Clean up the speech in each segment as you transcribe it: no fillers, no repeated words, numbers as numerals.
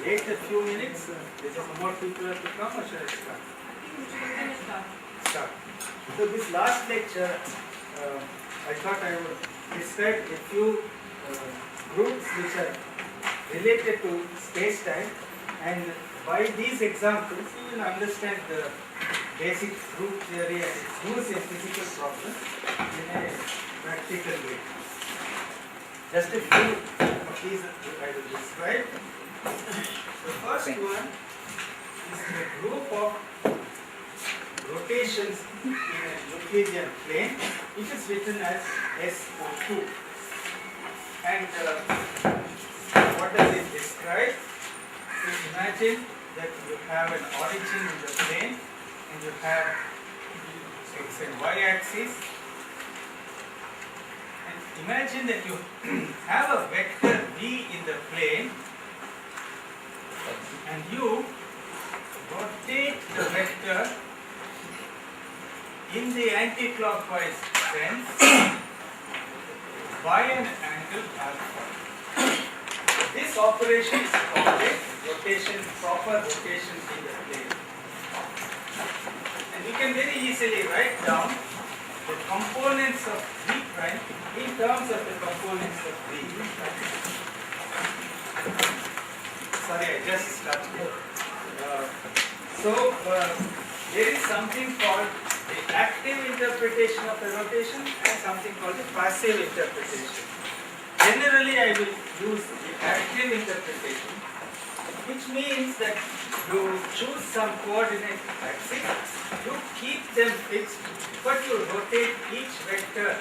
Wait a few minutes. There's some more people have to come, or shall I start? Start. So this last lecture, I thought I would describe a few groups which are related to space-time, and by these examples you will understand the basic group theory and its use in physical problems in a practical way. Just a few of these I will describe. The first one is a group of rotations in a Euclidean plane, which is written as SO2. And what does it describe? So imagine that you have an origin in the plane and you have x and y axis. And imagine that you have a vector v in the plane and you rotate the vector in the anti-clockwise sense by an angle alpha. This operation is called a rotation, proper rotation in the plane. And you can very easily write down the components of v prime in terms of the components of v. Sorry, I just started. There is something called the active interpretation of the rotation and something called the passive interpretation. Generally, I will use the active interpretation, which means that you choose some coordinate axis, you keep them fixed, but you rotate each vector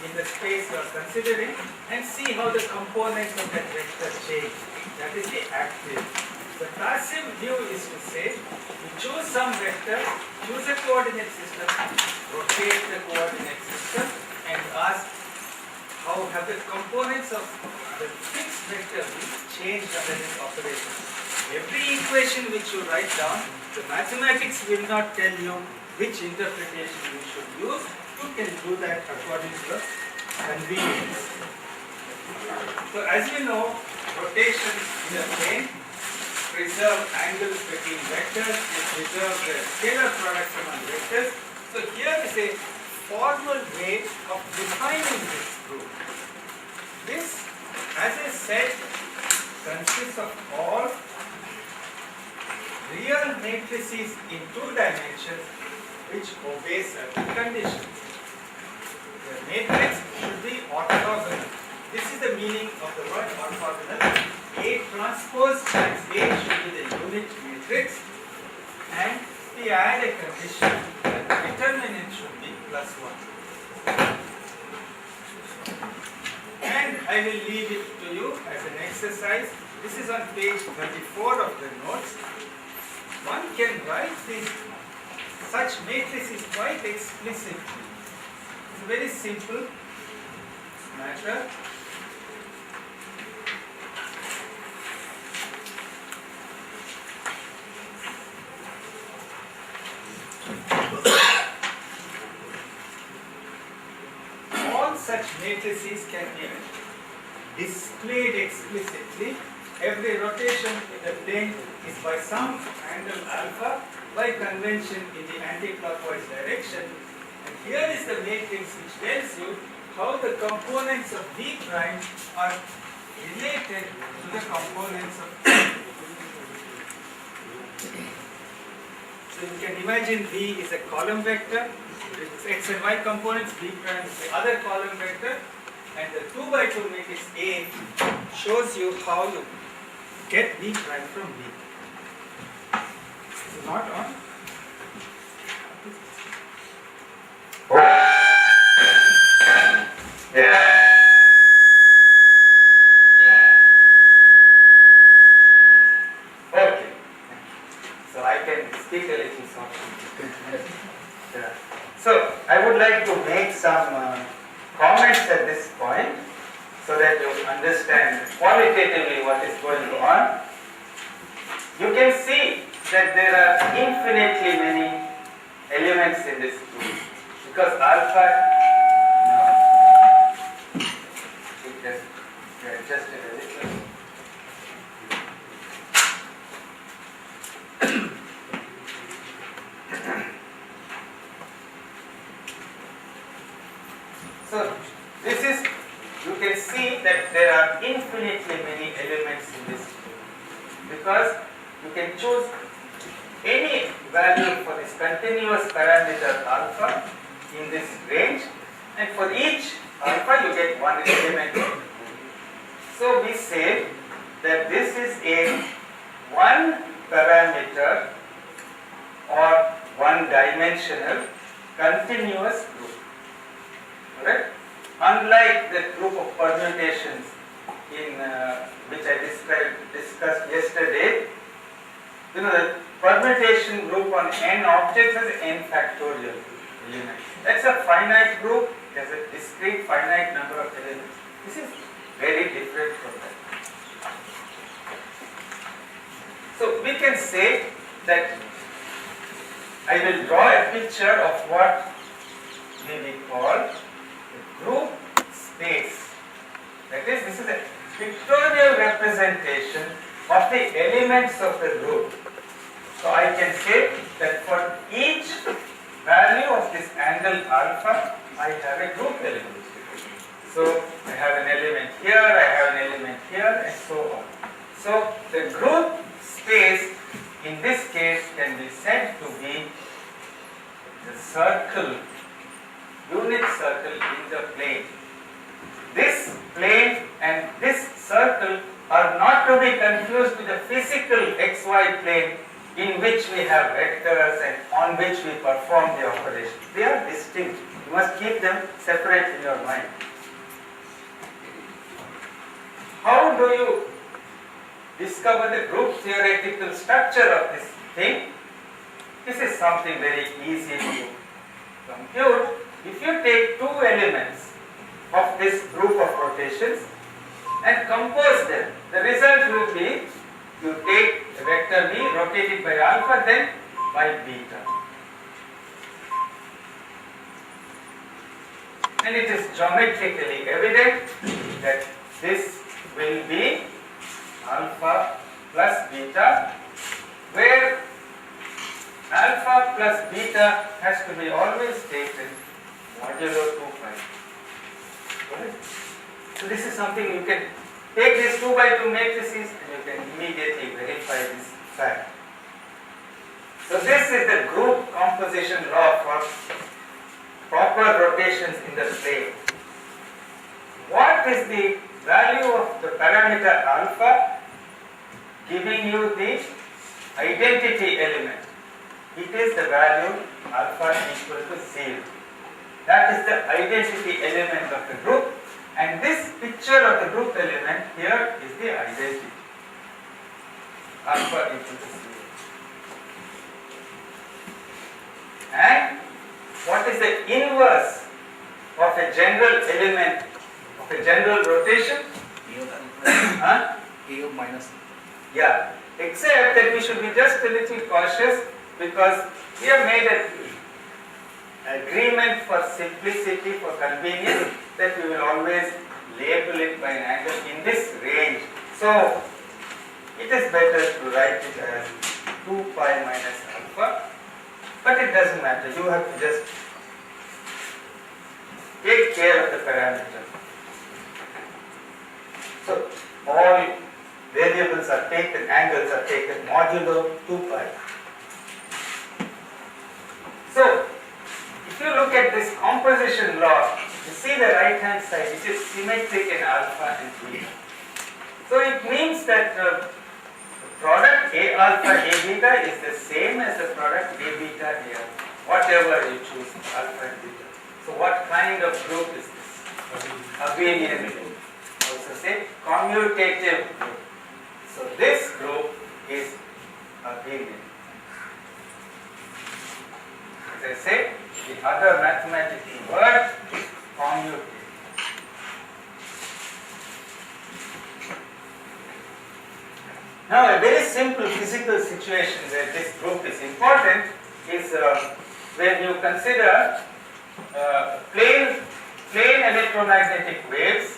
in the space you are considering and see how the components of that vector change. That is the active. The passive view is to say, you choose some vector, choose a coordinate system, rotate the coordinate system and ask how have the components of the fixed vector changed under this operation. Every equation which you write down, the mathematics will not tell you which interpretation you should use. You can do that according to the convenience. So as we know, rotation in a plane preserve angles between vectors, it preserves the scalar products among vectors. So here is a formal way of defining this group. This, as I said, consists of all real matrices in 2 dimensions which obey certain conditions. The matrix should be orthogonal. This is the meaning of the word orthogonal. A transpose times A should be the unit matrix, and we add a condition that the determinant should be +1. And I will leave it to you as an exercise. This is on page 34 of the notes. One can write such matrices quite explicitly. It's a very simple matter. Such matrices can be displayed explicitly. Every rotation in the plane is by some angle alpha by convention in the anti-clockwise direction. And here is the matrix which tells you how the components of V prime are related to the components of So you can imagine V is a column vector. Its x and y components, B prime is the other column vector, and the 2 by 2 matrix A shows you how you get B prime from V. It's not on. Okay. So I can speak a little softly. Yeah. So I would like to make some comments at this point so that you understand qualitatively what is going on. you can see that there are infinitely many elements in this group because alpha. It has adjusted a little. So this is, you can see that there are infinitely many elements in this group because you can choose any value for this continuous parameter alpha in this range, and for each alpha you get one element. So we say that this is a one parameter or one dimensional continuous group. Alright? Unlike the group of permutations in which I discussed yesterday, you know, the permutation group on n objects has n factorial elements. That's a finite group, it has a discrete finite number of elements. This is very different from that. So we can say that I will draw a picture of what we will call the group space. That is, this is a pictorial representation of the elements of the group. So I can say that for each value of this angle alpha, I have a group element. So I have an element here, I have an element here, and so on. So the group space in this case can be said to be the circle, unit circle in the plane. This plane and this circle are not to be confused with the physical xy plane in which we have vectors and on which we perform the operation. They are distinct. You must keep them separate in your mind. How do you discover the group theoretical structure of this thing? This is something very easy to compute. If you take two elements of this group of rotations and compose them, the result will be you take a vector v rotated by alpha, then by beta. And it is geometrically evident that this will be alpha plus beta, where alpha plus beta has to be always taken modulo 2 pi. So this is something you can take these 2 by 2 matrices and you can immediately verify this fact. So this is the group composition law for proper rotations in the plane. What is the value of the parameter alpha giving you the identity element? It is the value alpha equal to 0. That is the identity element of the group, and this picture of the group element here is the identity. Alpha equal to 0. And what is the inverse of a general element of a general rotation? A minus. Yeah, except that we should be just a little cautious because we have made an agreement for simplicity, for convenience, that we will always label it by an angle in this range. So it is better to write it as 2 pi minus alpha, but it doesn't matter. You have to just take care of the parameter. So all variables are taken, angles are taken modulo 2 pi. So if you look at this composition law, you see the right hand side, it is symmetric in alpha and beta. So it means that the product A alpha A beta is the same as the product A beta A alpha, whatever you choose, alpha and beta. So what kind of group is this? Abelian group. Also say commutative group. So this group is abelian. As I said, the other mathematical word is commutative. Now a very simple physical situation where this group is important is when you consider plane electromagnetic waves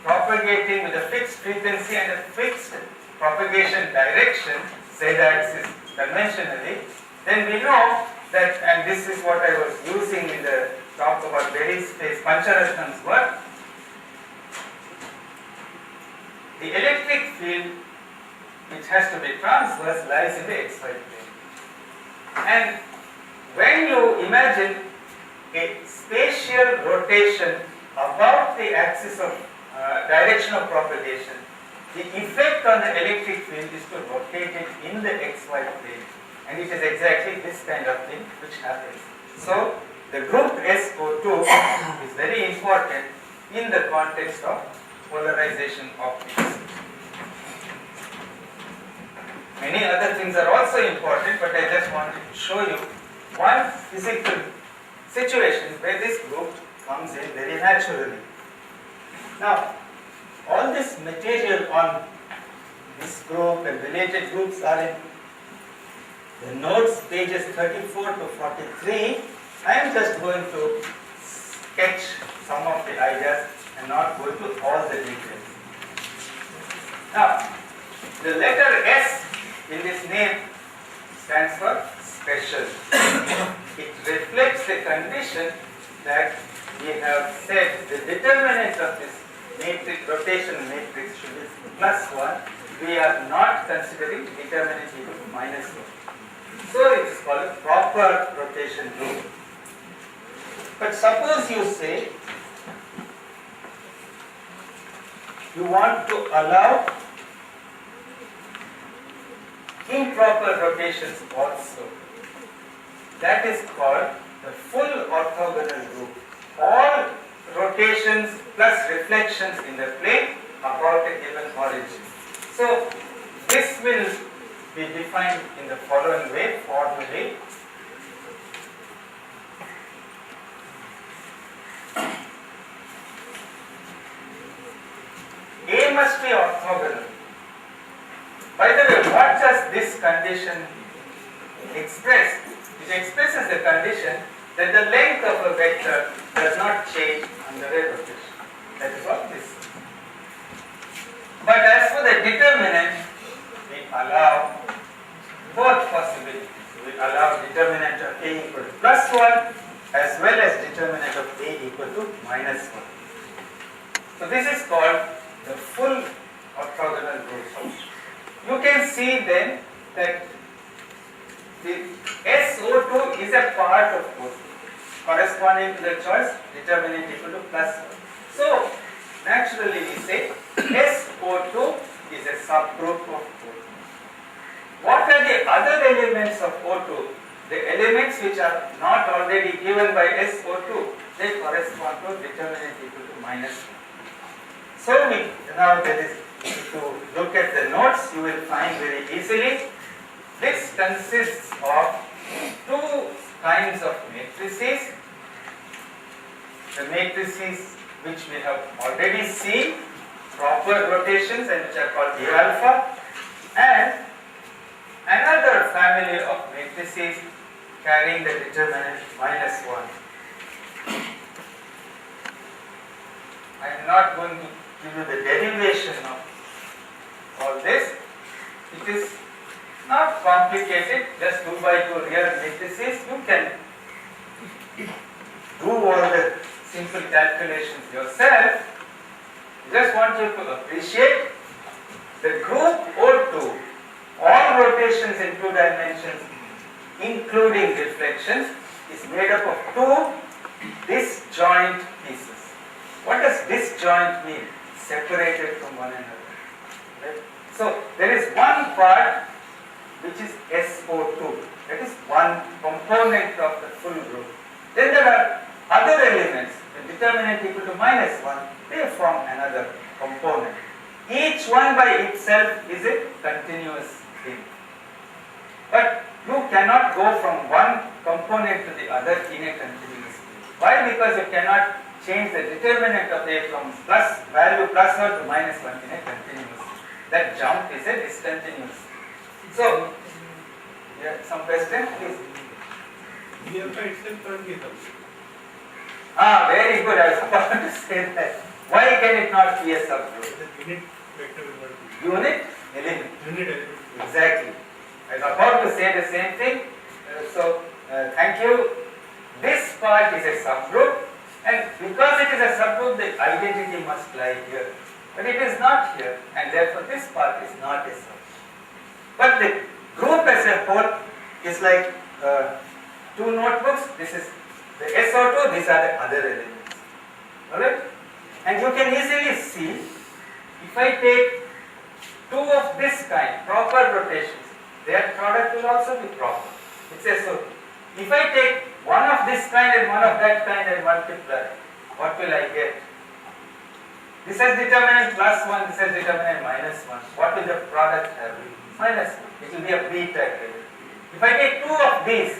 propagating with a fixed frequency and a fixed propagation direction, z-axis conventionally, then we know that, and this is what I was using in the talk about Berry's phase, Pancharatnam's work, the electric field which has to be transverse lies in the xy plane. And when you imagine a spatial rotation about the axis of direction of propagation, the effect on the electric field is to rotate it in the xy plane, and it is exactly this kind of thing which happens. So the group SO2 is very important in the context of polarization optics. Many other things are also important, but I just wanted to show you one physical situation where this group comes in very naturally. Now, all this material on this group and related groups are in the notes pages 34 to 43. I am just going to sketch some of the ideas and not go into all the details. Now, the letter S in this name stands for special. It reflects the condition that we have said the determinant of this matrix, rotation matrix should be +1. We are not considering determinant equal to -1. So it is called a proper rotation group. But suppose you say you want to allow improper rotations also. That is called the full orthogonal group. All rotations plus reflections in the plane about a given origin. So this will be defined in the following way formally. A must be orthogonal. By the way, what does this condition express? It expresses the condition that the length of a vector does not change under a rotation. That is what this is. But as for the determinant, we allow both possibilities. We allow determinant of A equal to +1 as well as determinant of A equal to -1. So this is called the full orthogonal group. You can see then that the SO2 is a part of O2 corresponding to the choice determinant equal to +1. So naturally we say SO2 is a subgroup of O2. What are the other elements of O2? The elements which are not already given by SO2, they correspond to determinant equal to -1. So now there is, if you look at the notes, you will find very easily this consists of two kinds of matrices. The matrices which we have already seen, proper rotations, and which are called A alpha, and another family of matrices carrying the determinant -1. I am not going to give you the derivation of all this. It is not complicated, just 2 by 2 real matrices. You can do all the simple calculations yourself. Just want you to appreciate the group O2, all rotations in 2 dimensions, including reflections, is made up of 2 disjoint pieces. What does disjoint mean? Separated from one another. Right? So there is one part which is SO2. That is one component of the full group. Then there are other elements. The determinant equal to -1, they form another component. Each one by itself is a continuous thing. But you cannot go from one component to the other in a continuous thing. Why? Because you cannot change the determinant of A from value +1 to -1 in a continuous thing. that jump is a discontinuous. So, yeah, some question, please. B alpha itself can't be sub. Very good. I was about to say that. Why can it not be a subgroup? The unit vector will not be. Unit element. Unit element. Exactly. I was about to say the same thing. Thank you. This part is a subgroup, and because it is a subgroup, the identity must lie here. But it is not here, and therefore this part is not a subgroup. But the group as a whole is like two notebooks. This is the SO2, these are the other elements. Alright? And you can easily see, if I take two of this kind, proper rotations, their product will also be proper. It's SO2. If I take one of this kind and one of that kind and multiply, what will I get? This has determinant plus 1, this has determinant minus 1. What will the product have? Minus 1. It will be a beta element. If I take two of these,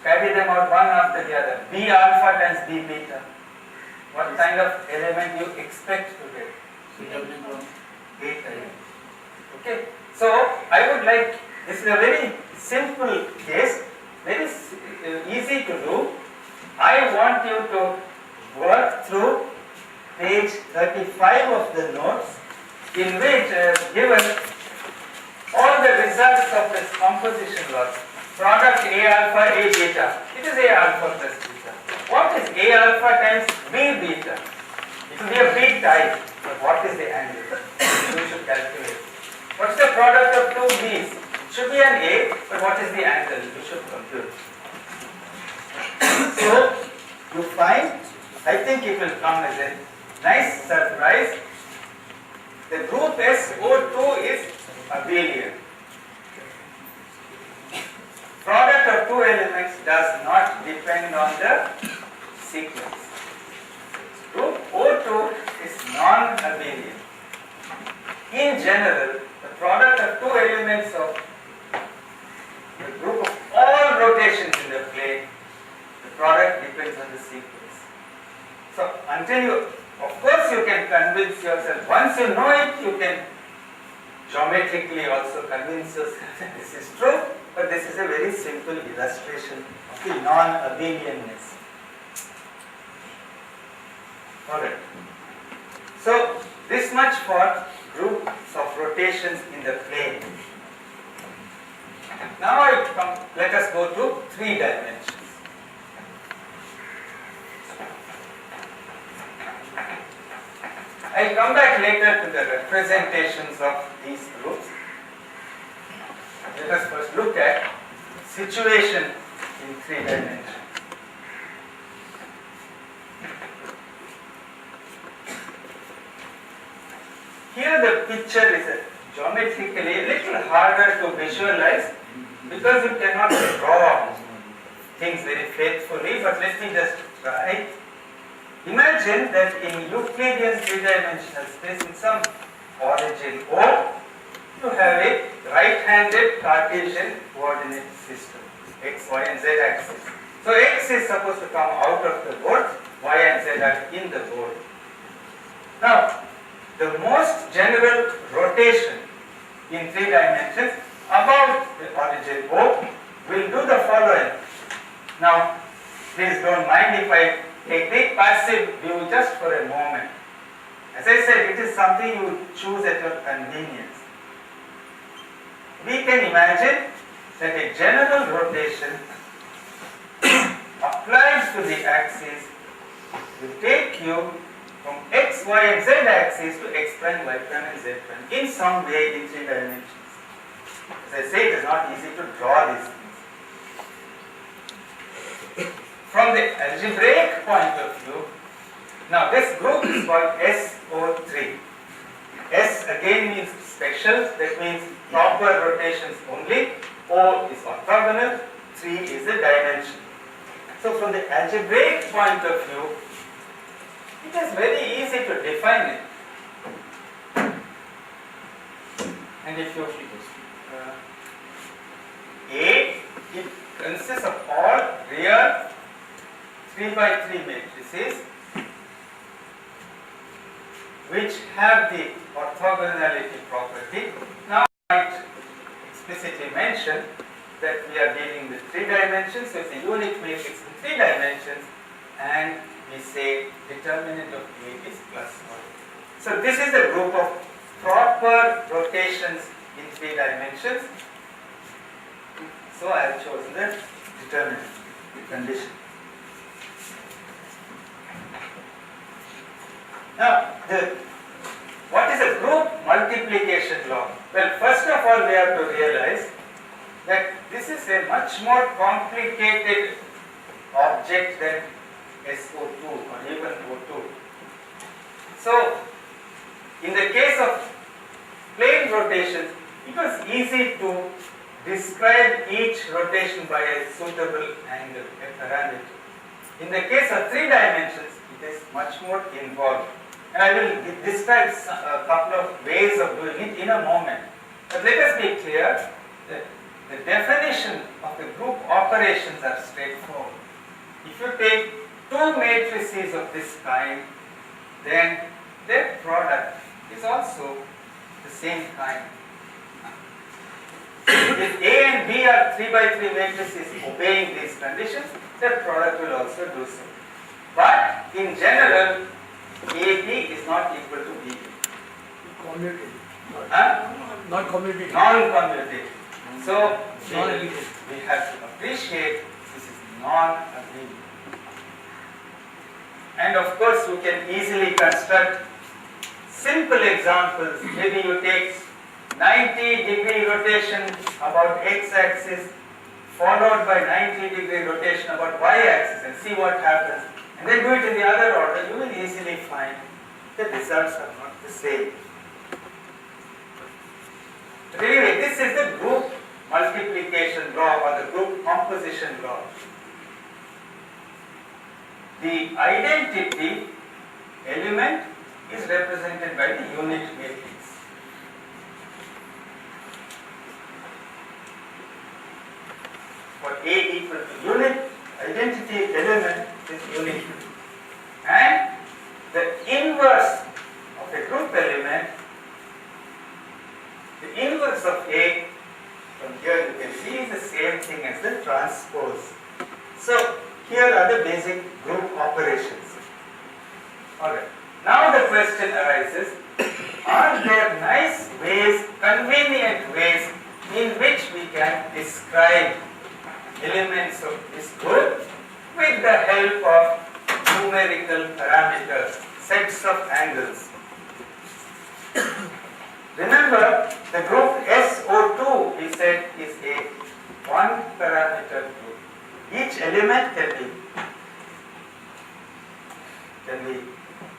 carry them out one after the other, B alpha times B beta, what kind of element you expect to get? Beta element. Okay. So, I would like, this is a very simple case, very easy to do. I want you to work through page 35 of the notes, in which I have given all the results of this composition law. Product A alpha, A beta. It is A alpha plus beta. What is A alpha times B beta? It will be a B type, but what is the angle? You should calculate. What's the product of two B's? It should be an A, but what is the angle? You should compute. So, you find, I think it will come as a nice surprise. The group SO2 is abelian. Product of two elements does not depend on the sequence. Group O2 is non-abelian. In general, the product of two elements of the group of all rotations in the plane, the product depends on the sequence. So, until you, of course you can convince yourself, once you know it, you can geometrically also convince yourself that this is true, but this is a very simple illustration of the non-abelianness. Alright. So, this much for groups of rotations in the plane. Now let us go to 3 dimensions. I'll come back later to the representations of these groups. Let us first look at situation in 3 dimensions. Here the picture is geometrically a little harder to visualize because you cannot draw things very faithfully, but let me just try. Imagine that in Euclidean 3-dimensional space, in some origin O, you have a right-handed Cartesian coordinate system, x, y and z axis. So x is supposed to come out of the board, y and z are in the board. Now, the most general rotation in 3 dimensions about the origin O will do the following. Now, please don't mind if I take the passive view just for a moment. As I said, it is something you choose at your convenience. We can imagine that a general rotation applied to the axis will take you from x, y and z axis to x prime, y prime and z prime in some way in 3 dimensions. As I say, it is not easy to draw these things. From the algebraic point of view, now this group is called SO3. S again means special, that means proper rotations only. O is orthogonal, 3 is the dimension. So from the algebraic point of view, it is very easy to define it. And if you A, it consists of all real 3 by 3 matrices which have the orthogonality property. Now I might explicitly mention that we are dealing with 3 dimensions, so it's a unit matrix in 3 dimensions, and we say determinant of A is plus 1. So this is a group of proper rotations in 3 dimensions. So I have chosen the determinant, the condition. Now, what is a group multiplication law? Well, first of all, we have to realize that this is a much more complicated object than SO2 or even O2. So, in the case of plane rotations, it was easy to describe each rotation by a suitable angle, a parameter. In the case of 3 dimensions, it is much more involved. And I will describe a couple of ways of doing it in a moment. But let us be clear that the definition of the group operations are straightforward. If you take 2 matrices of this kind, then their product is also the same kind. If A and B are 3 by 3 matrices obeying these conditions, their product will also do so. But in general, AB is not equal to BB. Commutative. Not commutative. Non-commutative. So we have to appreciate this is non-aggregate. And of course, you can easily construct simple examples. Maybe you take 90-degree rotation about x-axis followed by 90-degree rotation about y-axis and see what happens. And then do it in the other order, you will easily find the results are not the same. But anyway, this is the group multiplication law or the group composition law. The identity element is represented by the unit matrix. For A equal to unit, identity element is unit. And the inverse of a group element, the inverse of A, from here you can see, is the same thing as the transpose. So, here are the basic group operations. Alright. Now the question arises, are there nice ways, convenient ways in which we can describe elements of this group with the help of numerical parameters, sets of angles? Remember, the group SO2 we said is a 1 parameter group. Each element can be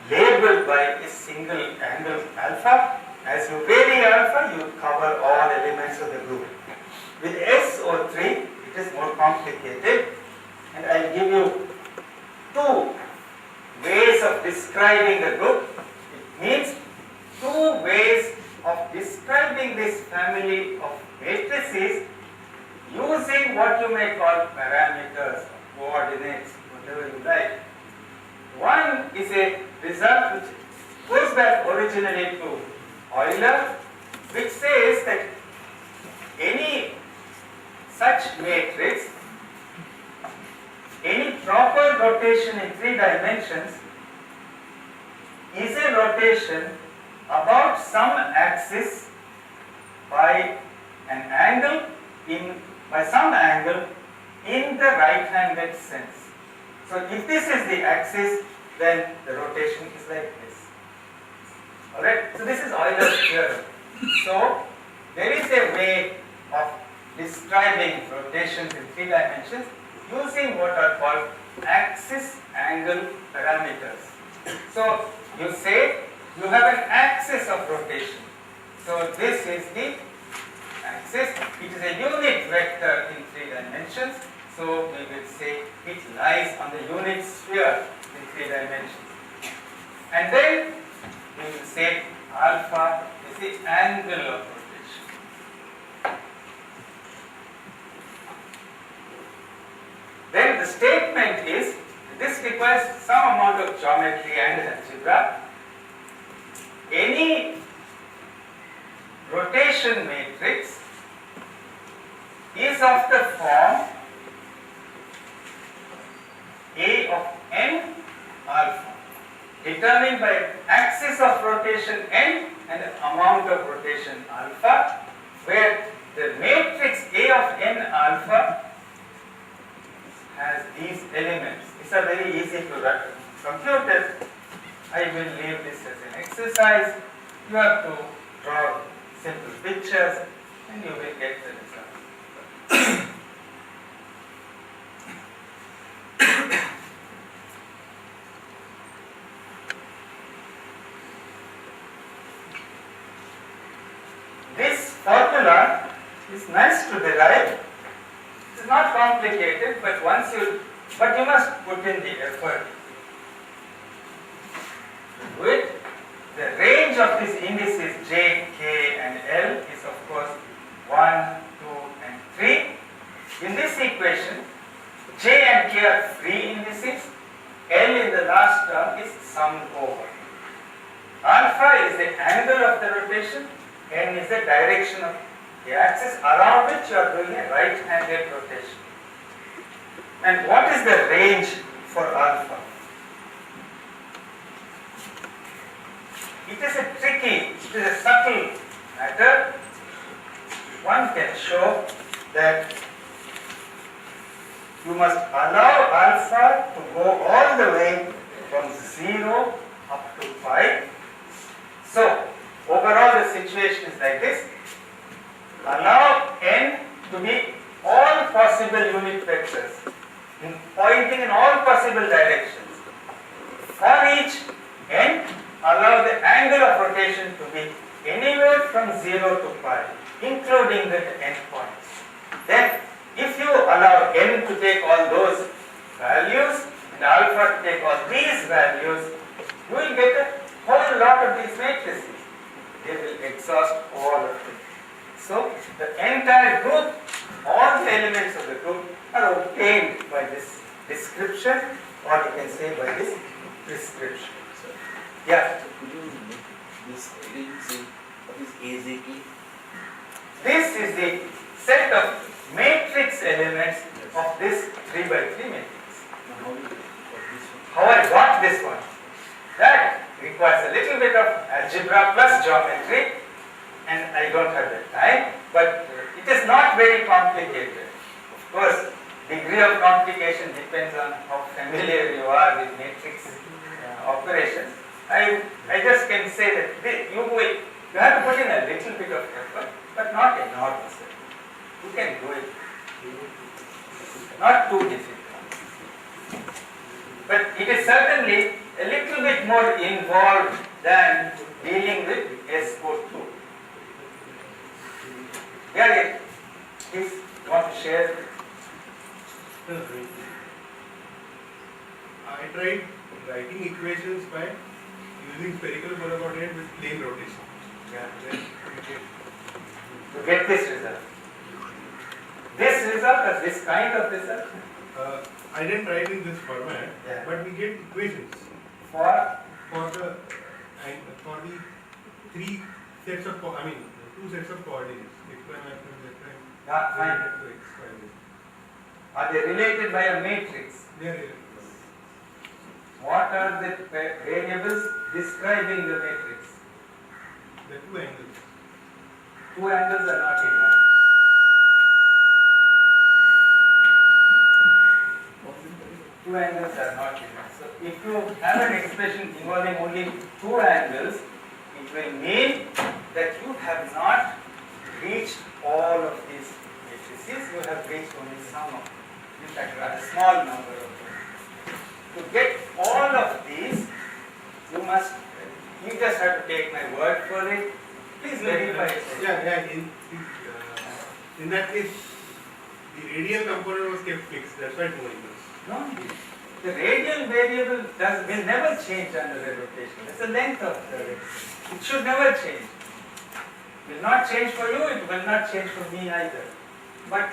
labeled by a single angle alpha. As you vary alpha, you cover all elements of the group. With SO3, it is more complicated, and I will give you 2 ways of describing the group. It means 2 ways of describing this family of matrices using what you may call parameters, coordinates, whatever you like. One is a result which goes back originally to Euler, which says that any such matrix, any proper rotation in 3 dimensions is a rotation about some axis by an angle by some angle in the right-handed sense. So if this is the axis, then the rotation is like this. Alright, so this is Euler's theorem. So there is a way of describing rotations in 3 dimensions using what are called axis angle parameters. So you say you have an axis of rotation. So this is the axis. It is a unit vector in 3 dimensions. So we will say it lies on the unit sphere in 3 dimensions. And then we will say alpha is the angle of rotation. Then the statement is this requires some amount of geometry and algebra. any rotation matrix is of the form A of n alpha, determined by axis of rotation n and the amount of rotation alpha, where the matrix A of n alpha has these elements. These are very easy to compute it. I will leave this as an exercise. You have to draw simple pictures and you will get the result. This formula is nice to derive. It's not complicated, but you must put in the effort to do it. The range of these indices j, k and l is of course 1, 2 and 3. In this equation, j and k are free indices, l in the last term is summed over. Alpha is the angle of the rotation, n is the direction of the axis around which you are doing a right-handed rotation. And what is the range for alpha? It is a subtle matter. One can show that you must allow alpha to go all the way from 0 up to pi. So, overall the situation is like this. Allow n to be all possible unit vectors pointing in all possible directions. For each n, allow the angle of rotation to be anywhere from 0 to pi, including the endpoints. Then, if you allow n to take all those values and alpha to take all these values, you will get a whole lot of these matrices. They will exhaust all of it. So, the entire group, all the elements of the group are obtained by this description, or you can say by this prescription. Yeah. Could you make this say what is AZK? This is the set of matrix elements of this 3 by 3 matrix. How you got this one? How I got this one? That requires a little bit of algebra plus geometry, and I don't have the time, but it is not very complicated. Of course, degree of complication depends on how familiar you are with matrix operations. I just can say that you have to put in a little bit of effort, but not enormous. You can do it. Not too difficult. But it is certainly a little bit more involved than dealing with SO2. Yeah, please, you want to share? I tried writing equations by using spherical coordinate with plane rotation. Yeah. Then To get this result. This result or this kind of result? I didn't write in this format, Yeah. but we get equations For for the three sets of two sets of coordinates, x prime, y prime, z prime. Yeah, fine. To x, y, z. Are they related by a matrix? They are related. What are the variables describing the matrix? The two angles. Two angles are not enough. Two angles are not enough. So if you have an expression involving only two angles, it will mean that you have not reached all of these matrices. You have reached only some of them. In fact, a small number of them. To get all of these, you just have to take my word for it. Please verify it. Yeah. In that case, the radial component was kept fixed. That's why 2 angles. No, the radial variable will never change under the rotation. It's the length of the rotation. It should never change. It will not change for you, it will not change for me either. But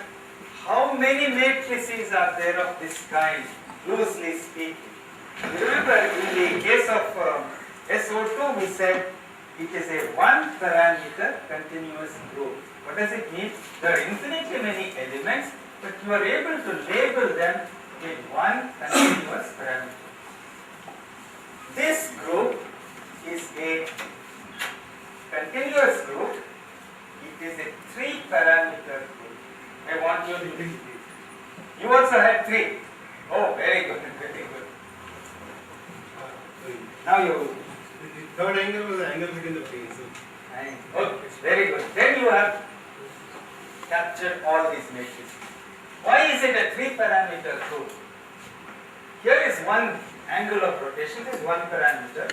how many matrices are there of this kind, loosely speaking? Remember, in the case of SO2, we said it is a one parameter continuous group. What does it mean? There are infinitely many elements, but you are able to label them with one continuous parameter. This group is a continuous group. It is a three parameter group. I want you to, you also had three. Oh, very good, very good. Now you, The third angle was the angle between the planes. So oh, very good. Then you have captured all these matrices. Why is it a three parameter group? Here is one angle of rotation, this is one parameter.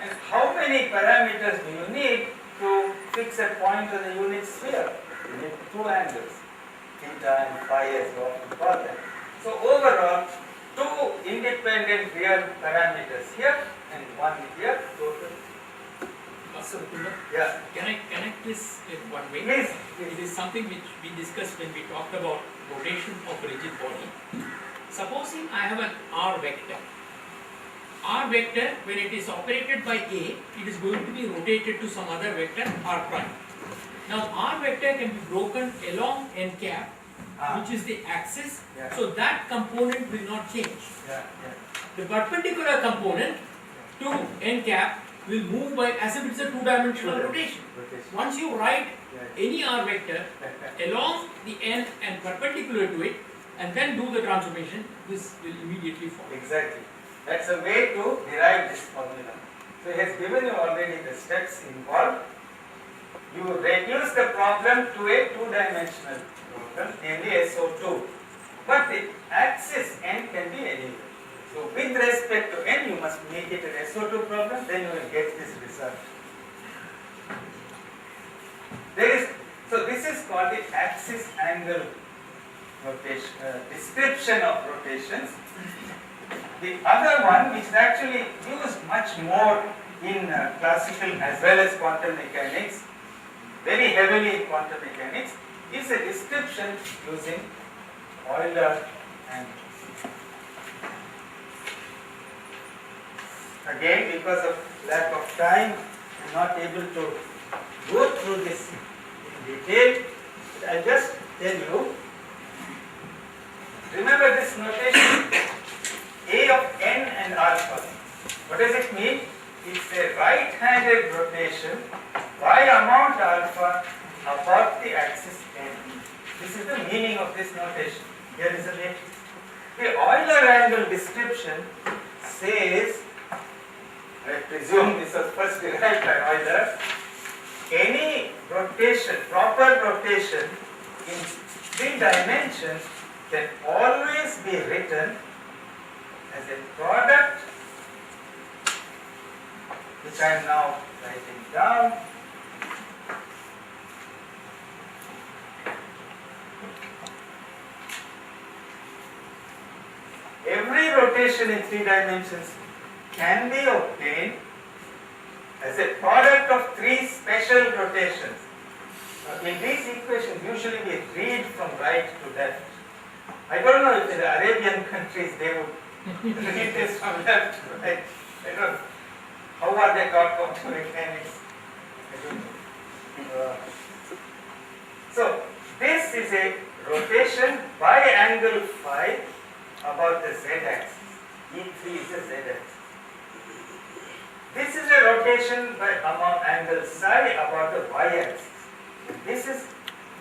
And how many parameters do you need to fix a point on the unit sphere? You need two angles, theta and phi as you often call them. So overall, two independent real parameters here and one here, total. So, Pullar, Yeah, can I connect this in one way? please. It is something which we discussed when we talked about rotation of a rigid body. Supposing I have an R vector. R vector, when it is operated by A, it is going to be rotated to some other vector, R prime. Now, R vector can be broken along n cap, which is the axis, Yeah. so that component will not change. Yeah, yeah. The perpendicular component to n cap will move by as if it's a two-dimensional rotation. Rotation. Once you write Yeah. any R vector along the n and perpendicular to it, and then do the transformation, this will immediately follow. Exactly. That's a way to derive this formula. So he has given you already the steps involved. You reduce the problem to a two-dimensional problem, namely SO2. But the axis n can be anywhere. So with respect to n, you must make it an SO2 problem, then you will get this result. So this is called the axis angle rotation, description of rotations. The other one, which is actually used much more in classical as well as quantum mechanics, very heavily in quantum mechanics, is a description using Euler angle. Again, because of lack of time, I am not able to go through this in detail. But I'll just tell you. Remember this notation, A of n and alpha. What does it mean? It's a right-handed rotation by amount alpha about the axis n. This is the meaning of this notation. Here is a matrix. The Euler angle description says, I presume this was first derived by Euler, any rotation, proper rotation in three dimensions can always be written as a product, which I am now writing down. Every rotation in three dimensions can be obtained as a product of three special rotations. In these equations, usually we read from right to left. I don't know if in the Arabian countries they would read this from left to right. I don't know. How are they taught quantum mechanics? I don't know. So, this is a rotation by angle phi about the z-axis. E3 is the z-axis. This is a rotation by angle psi about the y-axis. This is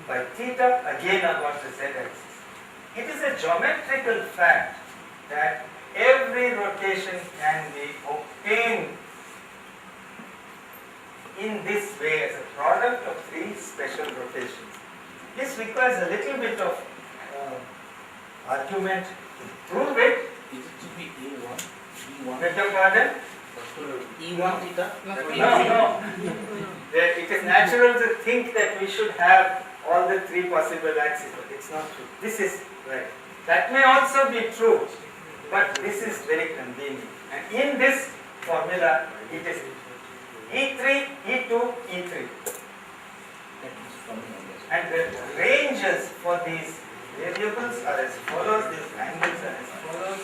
by theta again about the z-axis. It is a geometrical fact that every rotation can be obtained in this way as a product of three special rotations. This requires a little bit of argument to prove it. Is it to be A1? Beg your pardon? E1 theta? No. It is natural to think that we should have all the three possible axes, but it's not true. This is right. That may also be true, but this is very convenient. And in this formula, it is E3, E2, E3. And the ranges for these variables are as follows, these angles are as follows.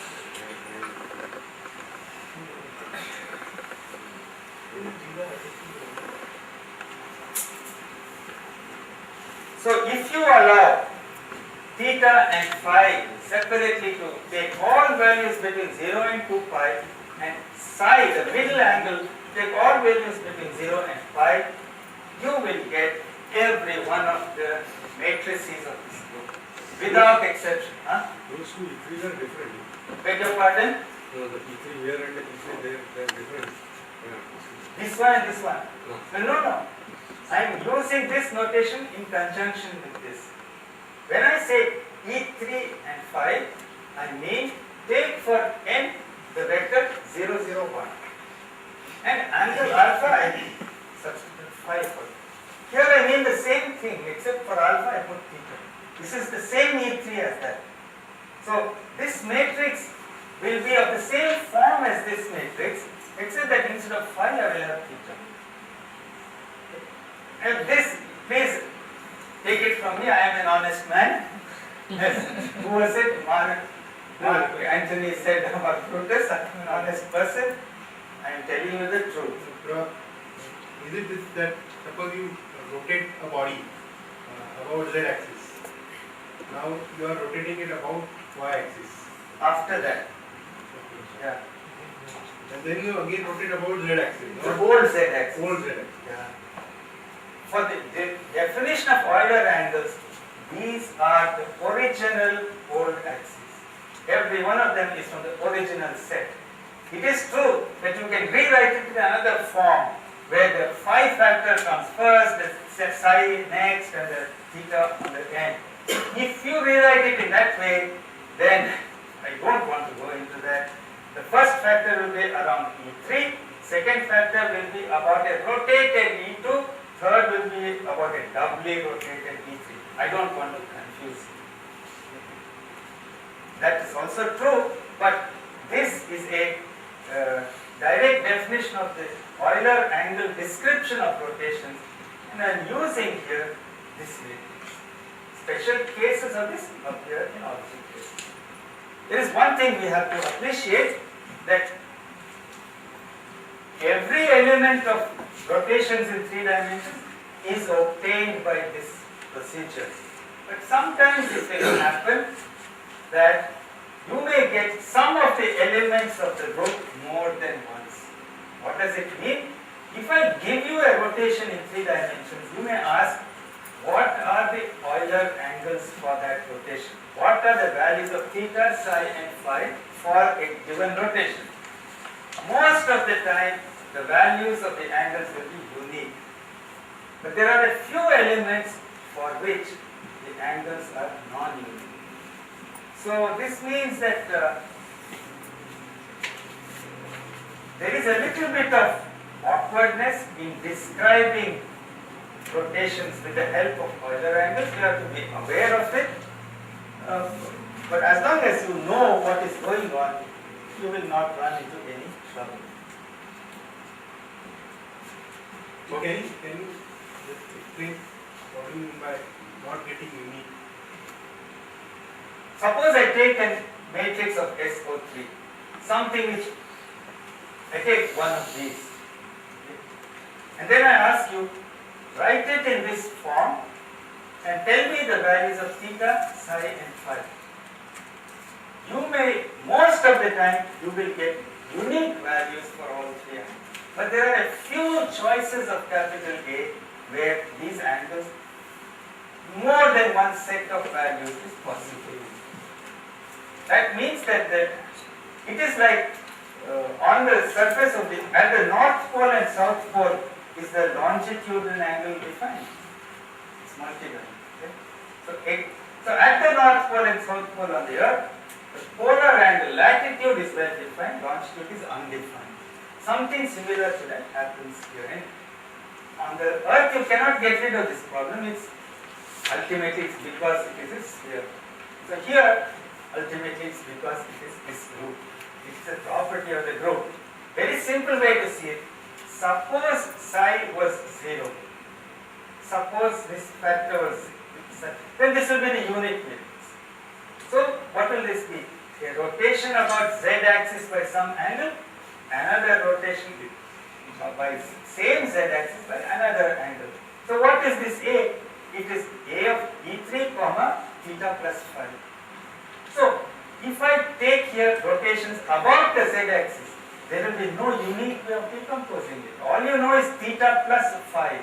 So if you allow theta and phi separately to take all values between 0 and 2 pi, and psi, the middle angle, take all values between 0 and pi, you will get every one of the matrices of this group without exception. Huh? Those two E3s are different. Beg your pardon? No, the E3 here and the E3 there, they are different. Yeah. This one and this one. No. No. I am using this notation in conjunction with this. When I say E3 and phi, I mean take for n the vector 0, 0, 1. And angle alpha, I substitute phi for it. Here I mean the same thing, except for alpha I put theta. This is the same E3 as that. So this matrix will be of the same form as this matrix, except that instead of phi I will have theta. And this, please take it from me, I am an honest man. Who was it? Mark Antony said about Brutus, I am an honest person. I am telling you the truth. Is it this that suppose you rotate a body about z axis, now you are rotating it about y axis, After that, yeah, and then you again rotate about z axis, the no? old z axis. Whole z axis. Yeah. For the definition of Euler angles, these are the original old axes. Every one of them is from the original set. It is true that you can rewrite it in another form where the phi factor comes first, the psi next, and the theta on the end. If you rewrite it in that way, then I don't want to go into that. The first factor will be around E3, second factor will be about a rotated E2, third will be about a doubly rotated E3. I don't want to confuse you. That is also true, but this is a direct definition of the Euler angle description of rotations, and I am using here this matrix. Special cases of this appear in object cases. There is one thing we have to appreciate, that every element of rotations in 3 dimensions is obtained by this procedure. But sometimes it will happen that you may get some of the elements of the group more than once. What does it mean? If I give you a rotation in 3 dimensions, you may ask, what are the Euler angles for that rotation? What are the values of theta, psi and phi for a given rotation? Most of the time, the values of the angles will be unique. But there are a few elements for which the angles are non-unique. So this means that there is a little bit of awkwardness in describing rotations with the help of Euler angles. You have to be aware of it. But as long as you know what is going on, you will not run into any trouble. Okay, can you just explain what do you mean by not getting unique? Suppose I take a matrix of SO3, something which I take one of these, and then I ask you, write it in this form and tell me the values of theta, psi and phi. You may, most of the time, you will get unique values for all 3 angles. But there are a few choices of capital A where these angles, more than one set of values is possible. That means that it is like on the surface of at the north pole and south pole is the longitudinal angle defined. It's multi-dimensional. Okay? So at the north pole and south pole on the earth, the polar angle, latitude is well defined, longitude is undefined. Something similar to that happens here. And on the earth you cannot get rid of this problem. Ultimately it's because it is a sphere. So here, ultimately it's because it is this group. It's a property of the group. Very simple way to see it. Suppose psi was 0. Suppose this factor was 0. Then this will be the unit matrix. So what will this be? A rotation about z axis by some angle, another rotation by same z axis by another angle. So what is this A? it is A of E3 comma theta plus phi. So if I take here rotations about the z-axis, there will be no unique way of decomposing it. All you know is theta plus phi.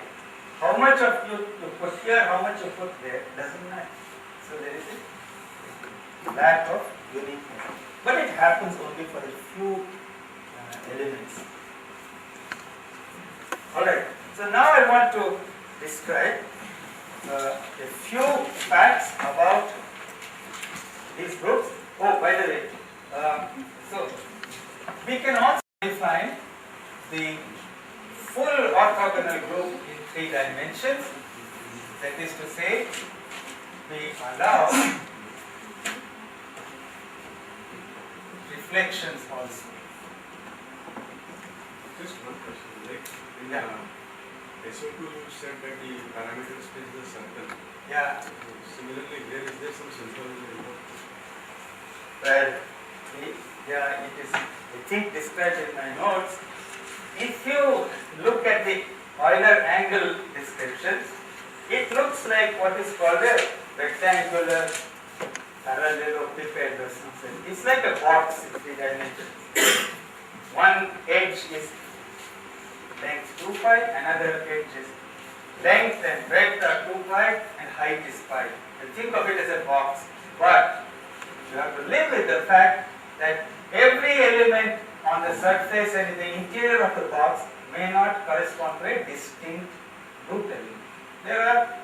How much of you put here, how much you put there, doesn't matter. So there is a lack of uniqueness. But it happens only for a few elements. Alright, so now I want to describe a few facts about these groups. Oh, by the way, so we can also define the full orthogonal group in 3 dimensions. That is to say, we allow reflections also. Just one question, like in Yeah. SO2 you said that the parameter space is a circle. Yeah. Similarly, here is there some synchrony involved? Well, yeah, it is, I think, described in my notes. If you look at the Euler angle descriptions, it looks like what is called a rectangular parallelepiped or something. It's like a box in 3 dimensions. One edge is length 2 pi, another edge is length and breadth are 2 pi, and height is pi. You think of it as a box, but you have to live with the fact that every element on the surface and in the interior of the box may not correspond to a distinct group element. There are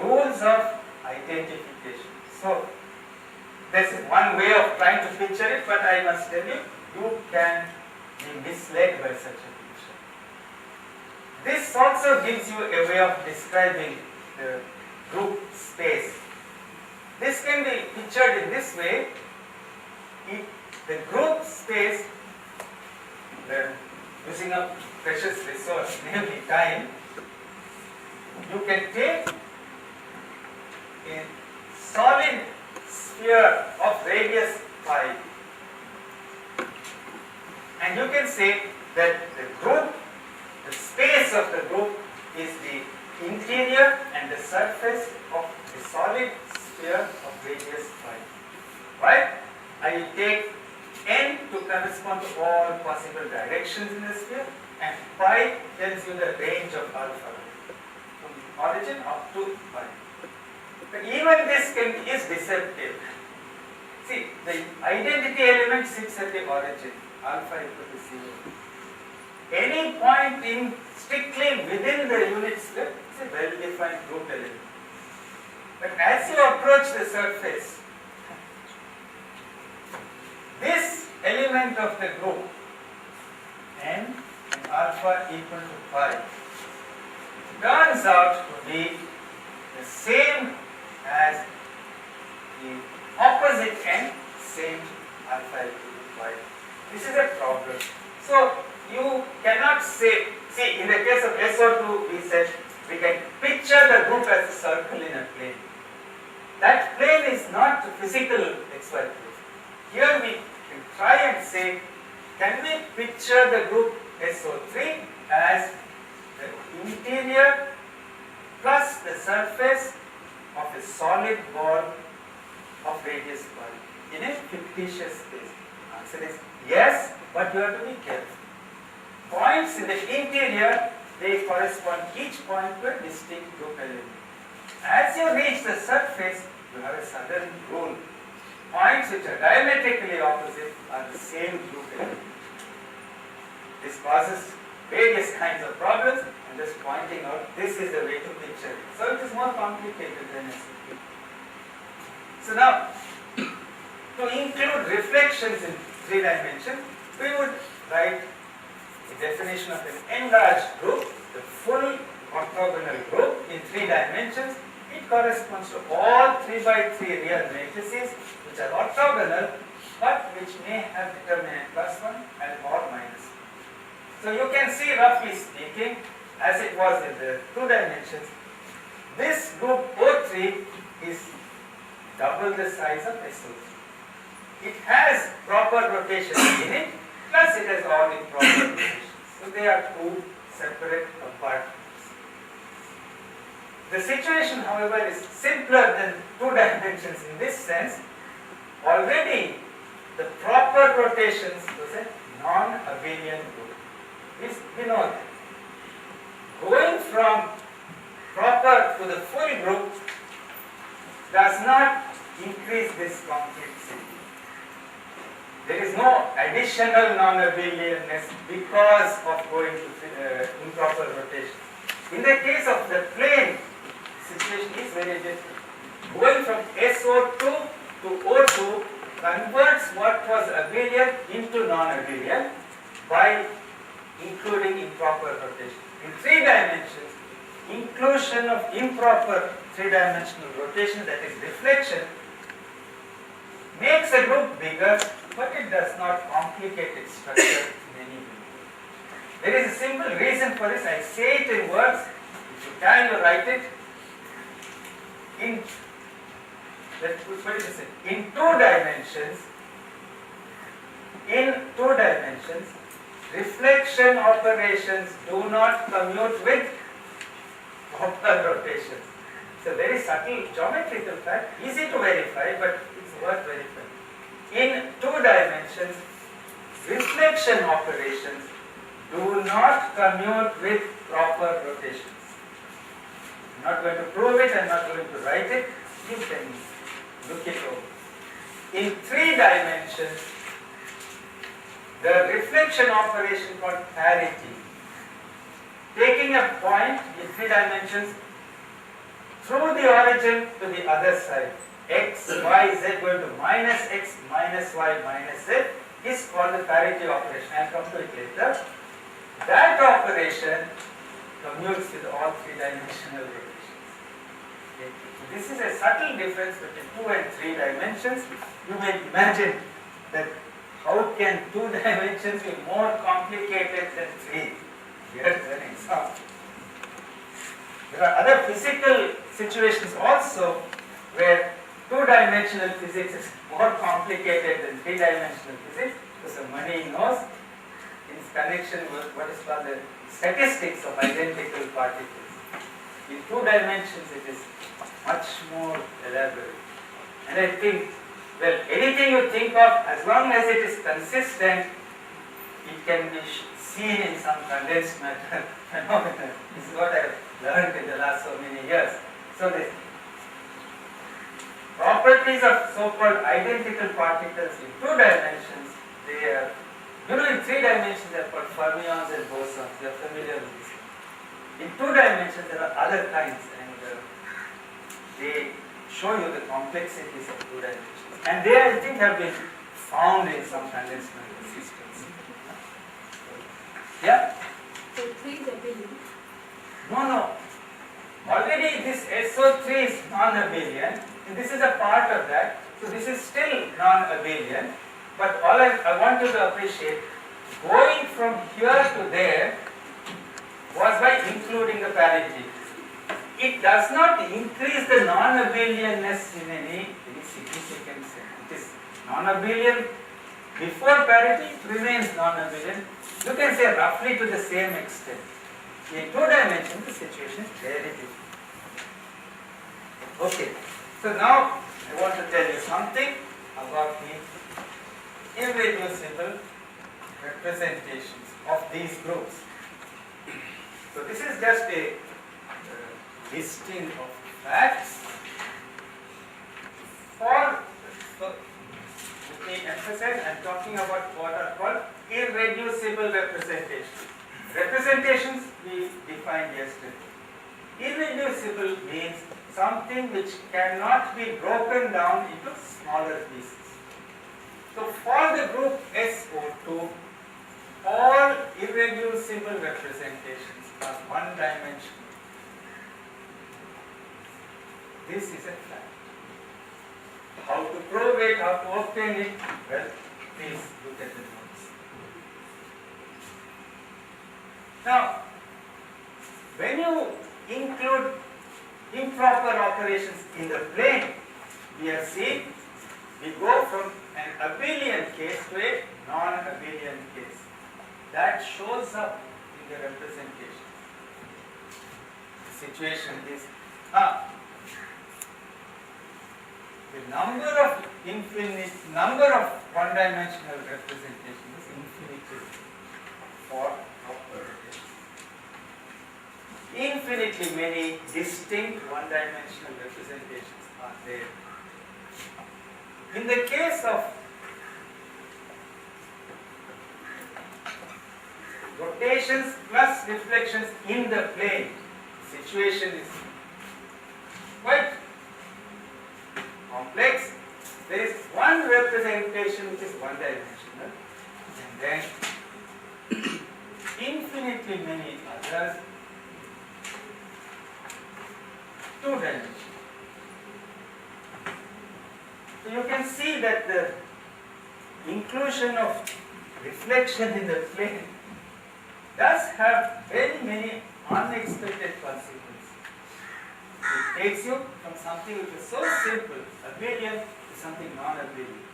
rules of identification. So, this is one way of trying to picture it, but I must tell you, you can be misled by such a picture. This also gives you a way of describing the group space. This can be pictured in this way. If the group space, using a precious resource, namely time, you can take a solid sphere of radius pi, and you can say that the group, the space of the group is the interior and the surface of a solid sphere of radius pi. Right? I will take n to correspond to all possible directions in the sphere, and pi tells you the range of alpha from origin up to pi. But even this is deceptive. See, the identity element sits at the origin, alpha equal to 0. Any point in strictly within the unit sphere is a well-defined group element. But as you approach the surface, this element of the group, n and alpha equal to pi, turns out to be the same as the opposite n, same alpha equal to pi. This is a problem. So you cannot say, see, in the case of SO2 we said we can picture the group as a circle in a plane. That plane is not physical xy plane. Here we can try and say, can we picture the group SO3 as the interior plus the surface of a solid ball of radius pi in a fictitious space? Answer is yes, but you have to be careful. Points in the interior, they correspond each point to a distinct group element. As you reach the surface, you have a sudden rule. Points which are diametrically opposite are the same group element. This causes various kinds of problems. I'm just pointing out this is the way to picture it. So it is more complicated than SO2. So now, to include reflections in 3 dimensions, we would write a definition of an enlarged group, the full orthogonal group in 3 dimensions. It corresponds to all 3 by 3 real matrices which are orthogonal but which may have determinant +1 and or -1. So you can see, roughly speaking, as it was in the 2 dimensions, this group O3 is double the size of SO3. It has proper rotation in it, plus it has all improper rotations. So they are 2 separate compartments. The situation, however, is simpler than two dimensions in this sense. Already the proper rotations was a non-abelian group. We know that. Going from proper to the full group does not increase this complexity. There is no additional non-abelianness because of going to improper rotation. In the case of the plane, situation is very different. Going from SO2 to O2 converts what was abelian into non-abelian by including improper rotation. In 3 dimensions, inclusion of improper 3-dimensional rotation, that is reflection, makes a group bigger, but it does not complicate its structure in any way. There is a simple reason for this. I say it in words. If you can, you write it. In 2 dimensions, reflection operations do not commute with proper rotations. It's a very subtle geometrical fact, easy to verify, but it's worth verifying. In 2 dimensions, reflection operations do not commute with proper rotations. I'm not going to prove it, I'm not going to write it, you can look it over. In 3 dimensions, the reflection operation called parity, taking a point in 3 dimensions through the origin to the other side, x, y, z going to minus x, minus y, minus z, is called the parity operation. I will come to it later. That operation commutes with all 3-dimensional rotations. Okay. This is a subtle difference between 2 and 3 dimensions. You may imagine that how can 2 dimensions be more complicated than 3? Here's an example. There are other physical situations also where 2-dimensional physics is more complicated than 3-dimensional physics, because Mani knows in connection with what is called the statistics of identical particles. In 2 dimensions it is much more elaborate. And I think, well, anything you think of, as long as it is consistent, it can be seen in some condensed matter phenomenon. This is what I have learned in the last so many years. So the properties of so-called identical particles in 2 dimensions, they are, in 3 dimensions they are called fermions and bosons. They are familiar with this. In 2 dimensions there are other kinds, and they show you the complexities of 2 dimensions. And they, I think, have been found in some condensed matter systems. Yeah? So 3 is abelian. No. Already this SO3 is non-abelian, and this is a part of that. So this is still non-abelian. But all I want you to appreciate, going from here to there was by including the parity. It does not increase the non-abelianness in any significant sense. It is non-abelian before parity, it remains non-abelian. You can say roughly to the same extent. In 2 dimensions, the situation is very different. Okay, so now I want to tell you something about the irreducible representations of these groups. So this is just a listing of facts for, let me emphasize, I am talking about what are called irreducible representations. Representations we defined yesterday. Irreducible means something which cannot be broken down into smaller pieces. So for the group SO2, all irreducible representations are 1-dimensional. This is a fact. How to prove it, how to obtain it? Well, please look at the notes. Now, when you include improper operations in the plane, we have seen we go from an abelian case to a non-abelian case. That shows up in the representation. The situation is Ah, the number of one-dimensional representations is infinity for proper rotation. Infinitely many distinct one-dimensional representations are there. In the case of rotations plus reflections in the plane, situation is quite complex. There is one representation which is one-dimensional, and then infinitely many others two-dimensional. So you can see that the inclusion of reflection in the plane does have very many unexpected consequences. It takes you from something which is so simple, abelian, to something non-abelian.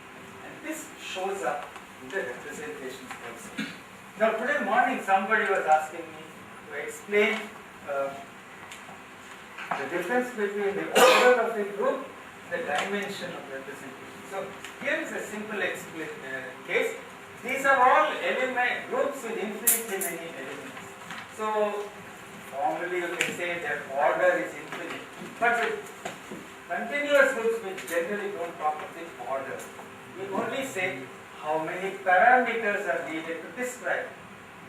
And this shows up in the representations also. Now today morning somebody was asking me to explain the difference between the order of a group and the dimension of representation. So here is a simple case. These are all groups with infinitely many elements. So formally you can say their order is infinite. But with continuous groups we generally don't talk of the order. We only say how many parameters are needed to describe.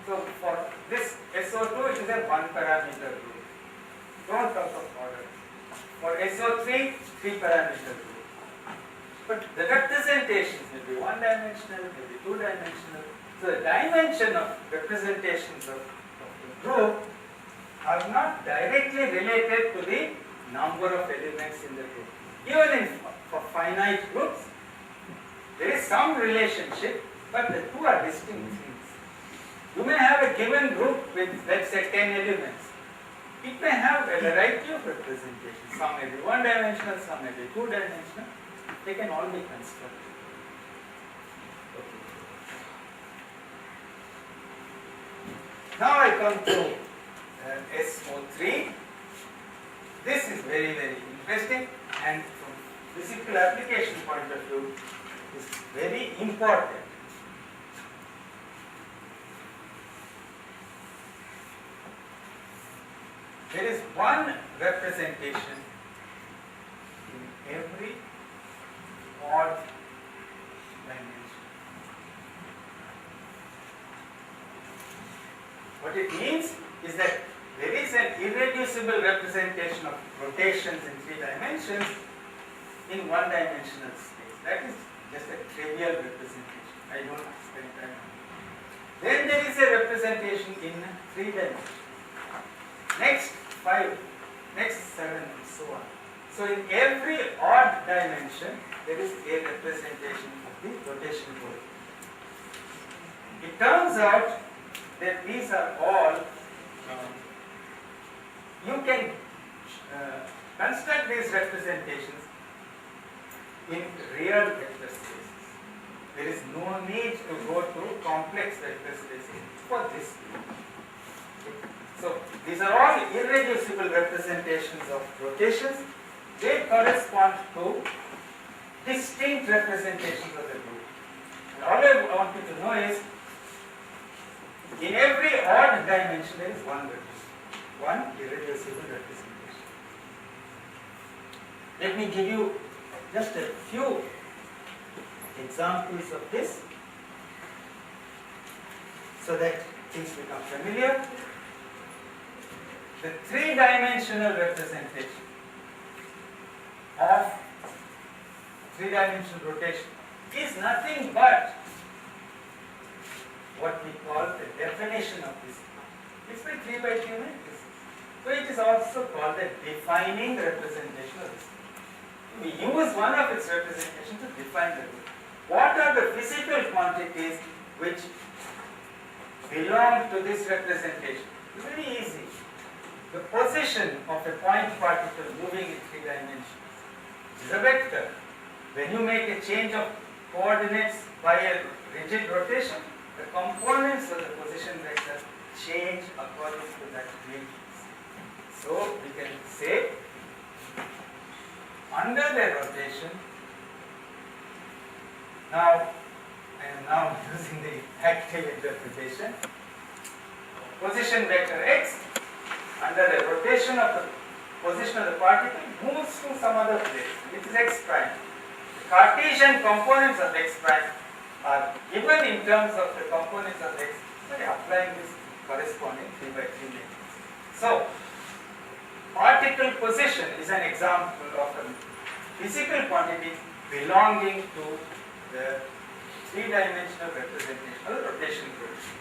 So for this SO2 it is a one parameter group. Don't talk of order. For SO3, 3 parameter group. But the representations may be one-dimensional, may be two-dimensional. So the dimension of representations of the group are not directly related to the number of elements in the group. Even for finite groups, there is some relationship, but the two are distinct things. You may have a given group with, let's say, 10 elements. It may have a variety of representations. Some may be one-dimensional, some may be two-dimensional. They can all be constructed. Okay. Now I come to SO3. This is very, very interesting, and from physical application point of view, is very important. There is one representation in every odd dimension. What it means is that there is an irreducible representation of rotations in 3 dimensions in one-dimensional space. That is just a trivial representation. I don't spend time on it. Then there is a representation in 3 dimensions. Next 5, next 7, and so on. So in every odd dimension, there is a representation of the rotation goal. It turns out that these are all, you can construct these representations in real vector spaces. There is no need to go to complex vector spaces for this. So these are all irreducible representations of rotations. They correspond to distinct representations of the group. And all I want you to know is, in every odd dimension there is one irreducible representation. Let me give you just a few examples of this so that things become familiar. The 3-dimensional representation of 3-dimensional rotation is nothing but what we call the definition of this. It's by 3 by 3 matrix. So it is also called the defining representation of this. We use one of its representations to define the group. What are the physical quantities which belong to this representation? It's very easy. The position of a point particle moving in 3 dimensions is a vector. When you make a change of coordinates by a rigid rotation, the components of the position vector change according to that matrix. So we can say under the rotation, now I am now using the active interpretation, position vector x under the rotation of the position of the particle moves to some other place, which is x prime. The Cartesian components of x prime are given in terms of the components of x by applying this corresponding 3 by 3 matrix. So, particle position is an example of a physical quantity belonging to the three-dimensional representation of the rotation coefficient.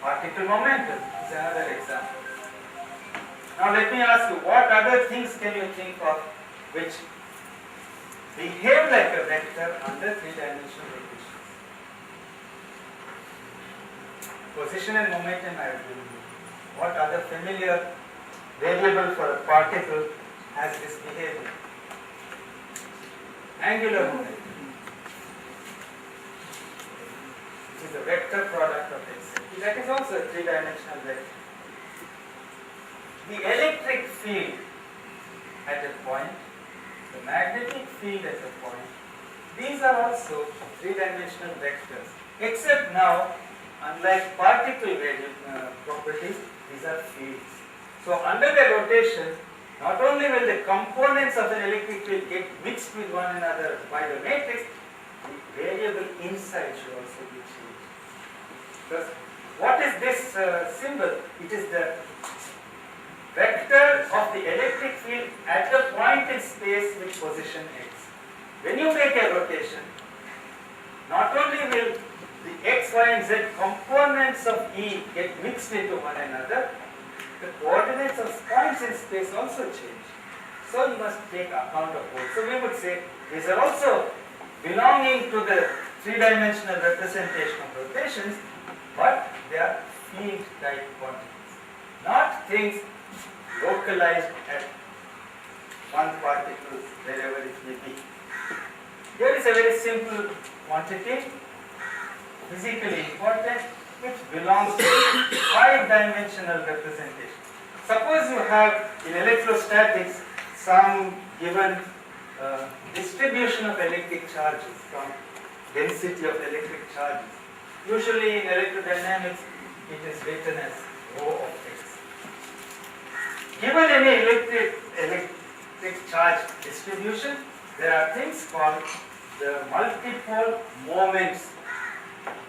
Particle momentum is another example. Now let me ask you, what other things can you think of which behave like a vector under three-dimensional rotation? Position and momentum I have given you. What other familiar variable for a particle has this behavior? Angular momentum. It is a vector product of x. That is also a three-dimensional vector. The electric field at a point, the magnetic field at a point, these are also three-dimensional vectors. Except now, unlike particle properties, these are fields. So under the rotation, not only will the components of an electric field get mixed with one another by the matrix, the variable inside should also be changed. Because what is this symbol? It is the vector of the electric field at a point in space with position x. When you make a rotation, not only will the x, y and z components of E get mixed into one another, the coordinates of points in space also change. So you must take account of both. So we would say these are also belonging to the three-dimensional representation of rotations, but they are field type quantities, not things localized at one particle wherever it may be. Here is a very simple quantity, physically important, which belongs to five-dimensional representation. Suppose you have in electrostatics some given distribution of electric charges from density of electric charges. Usually in electrodynamics it is written as rho of x. Given any electric charge distribution, there are things called the multiple moments.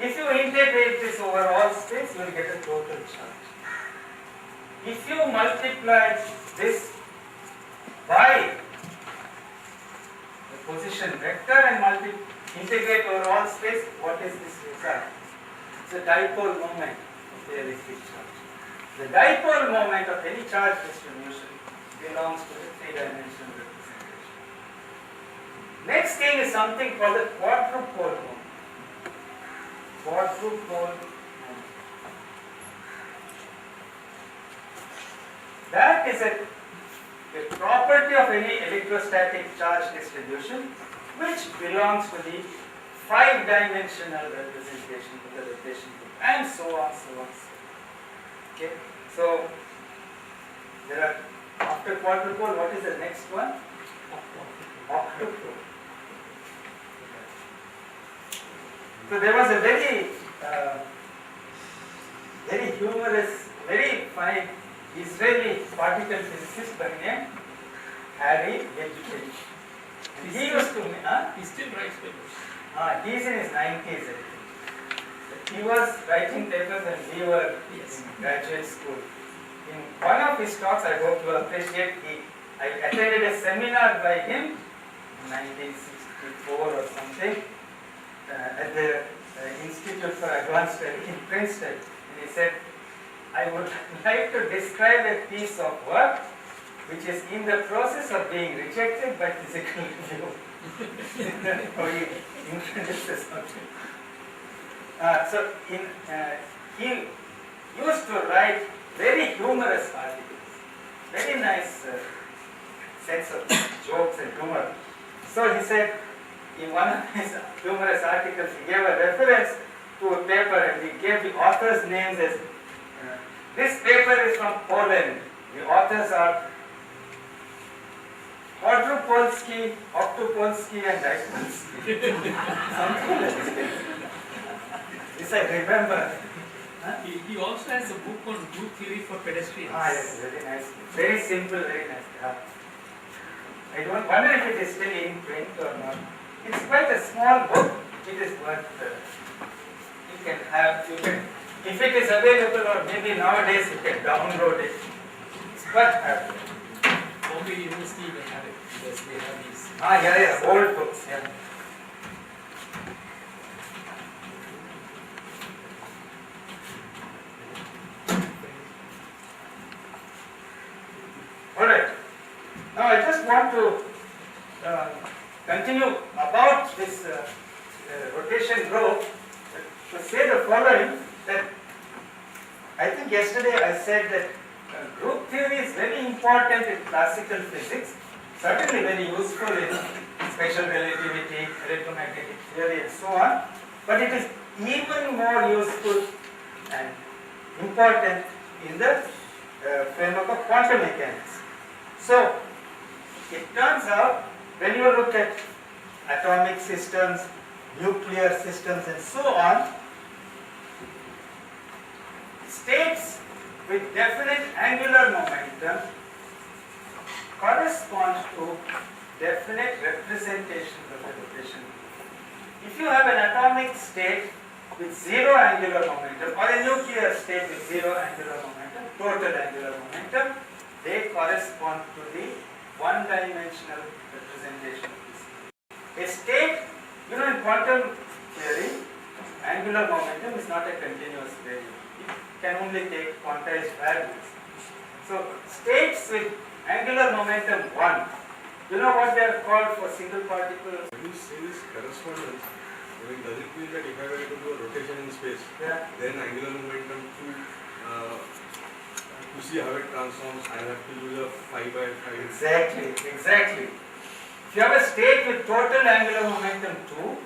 If you integrate this over all space, you will get a total charge. If you multiply this by the position vector and integrate over all space, what is this result? It's a dipole moment of the electric charge. The dipole moment of any charge distribution belongs to the three-dimensional representation. Next thing is something called the quadrupole moment. Quadrupole moment. That is a property of any electrostatic charge distribution which belongs to the five-dimensional representation of the rotation group, and so on, so on, so on. Okay, so there are, after quadrupole, what is the next one? Octupole. So there was a very humorous, very fine Israeli particle physicist by name Harry Wedgwood. He used to, He still writes papers. he is in his 90s, I think. He was writing papers when we were in graduate school. In one of his talks, I hope you will appreciate, I attended a seminar by him in 1964 or something at the Institute for Advanced Study in Princeton. And he said, I would like to describe a piece of work which is in the process of being rejected by physical review. Or he introduces something. So he used to write very humorous articles, very nice sense of jokes and humor. So he said, in one of his humorous articles, he gave a reference to a paper and he gave the author's names as this paper is from Poland. The authors are Quadrupolsky, octopolsky and dipolsky. Something like this. This I remember. He also has a book on group theory for pedestrians. Yes, very nice. Very simple, very nice. I don't wonder if it is still in print or not. It's quite a small book. It is worth. You can have. You can, if it is available, or maybe nowadays you can download it. It's worth having. Bombay University may have it because they have these. Yeah, old books. Yeah. All right. Now I just want to continue about this rotation group to say the following, that I think yesterday I said that group theory is very important in classical physics, certainly very useful in special relativity, electromagnetic theory and so on, but it is even more useful and important in the framework of quantum mechanics. So, it turns out when you look at atomic systems, nuclear systems and so on, states with definite angular momentum correspond to definite representations of the rotation. If you have an atomic state with zero angular momentum or a nuclear state with zero angular momentum, total angular momentum, they correspond to the one-dimensional representation of this. A state, in quantum theory, angular momentum is not a continuous variable. It can only take quantized values. So, states with angular momentum 1, you know what they are called for single particle? When you say this correspondence, does it mean that if I were to do a rotation in space, Yeah. then angular momentum to see how it transforms, I have to use a 5 by 5? Exactly. If you have a state with total angular momentum 2,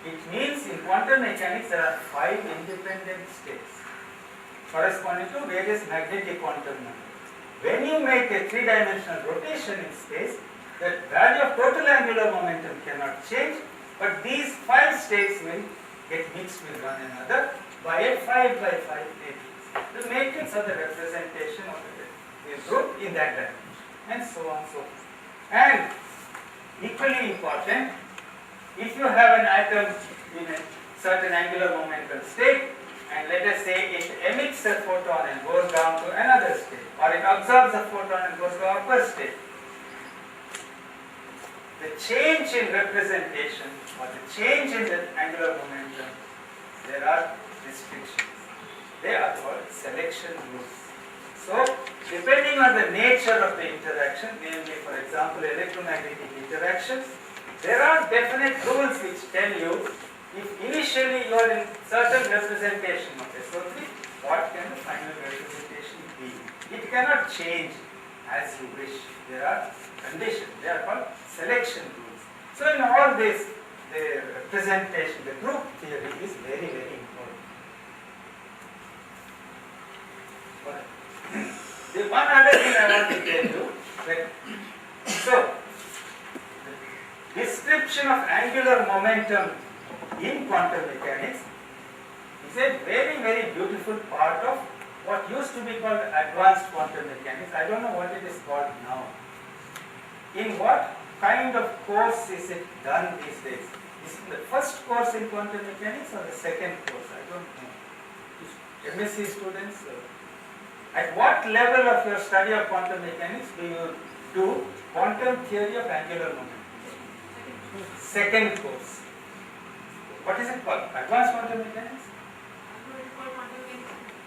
it means in quantum mechanics there are 5 independent states corresponding to various magnetic quantum numbers. When you make a 3-dimensional rotation in space, the value of total angular momentum cannot change, but these 5 states will get mixed with one another by a 5 by 5 matrix. The matrix or the representation of the group in that dimension, and so on so forth. And equally important, if you have an atom in a certain angular momentum state, and let us say it emits a photon and goes down to another state, or it absorbs a photon and goes to upper state, the change in representation or the change in the angular momentum, there are restrictions. They are called selection rules. So, depending on the nature of the interaction, namely for example electromagnetic interactions, there are definite rules which tell you if initially you are in certain representation of SO3, what can the final representation be? It cannot change as you wish. There are conditions, they are called selection rules. So in all this, the representation, the group theory is very, very important. The one other thing I want to tell you, that so the description of angular momentum in quantum mechanics is a very, very beautiful part of what used to be called advanced quantum mechanics. I don't know what it is called now. In what kind of course is it done these days? Is it the first course in quantum mechanics or the second course? I don't know. MSc students, at what level of your study of quantum mechanics do you do quantum theory of angular momentum? Second course. What is it called? Advanced quantum mechanics?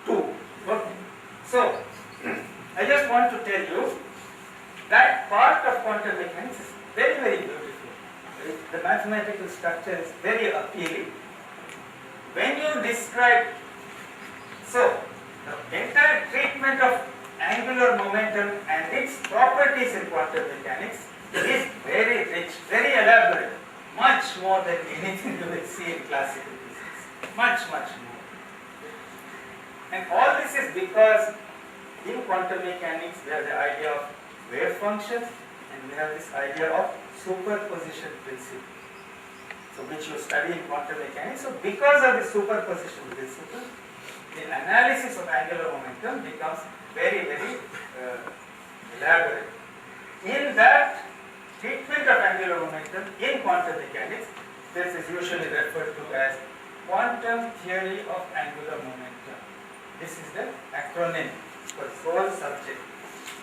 2. Okay. So, I just want to tell you that part of quantum mechanics is very, very beautiful. The mathematical structure is very appealing. When you describe, so the entire treatment of angular momentum and its properties in quantum mechanics is very rich, very elaborate, much more than anything you will see in classical physics. Much, much more. And all this is because in quantum mechanics we have the idea of wave functions and we have this idea of superposition principle, so which you study in quantum mechanics. So because of the superposition principle, the analysis of angular momentum becomes very, very elaborate. In that treatment of angular momentum in quantum mechanics, this is usually referred to as quantum theory of angular momentum. This is the acronym for this whole subject.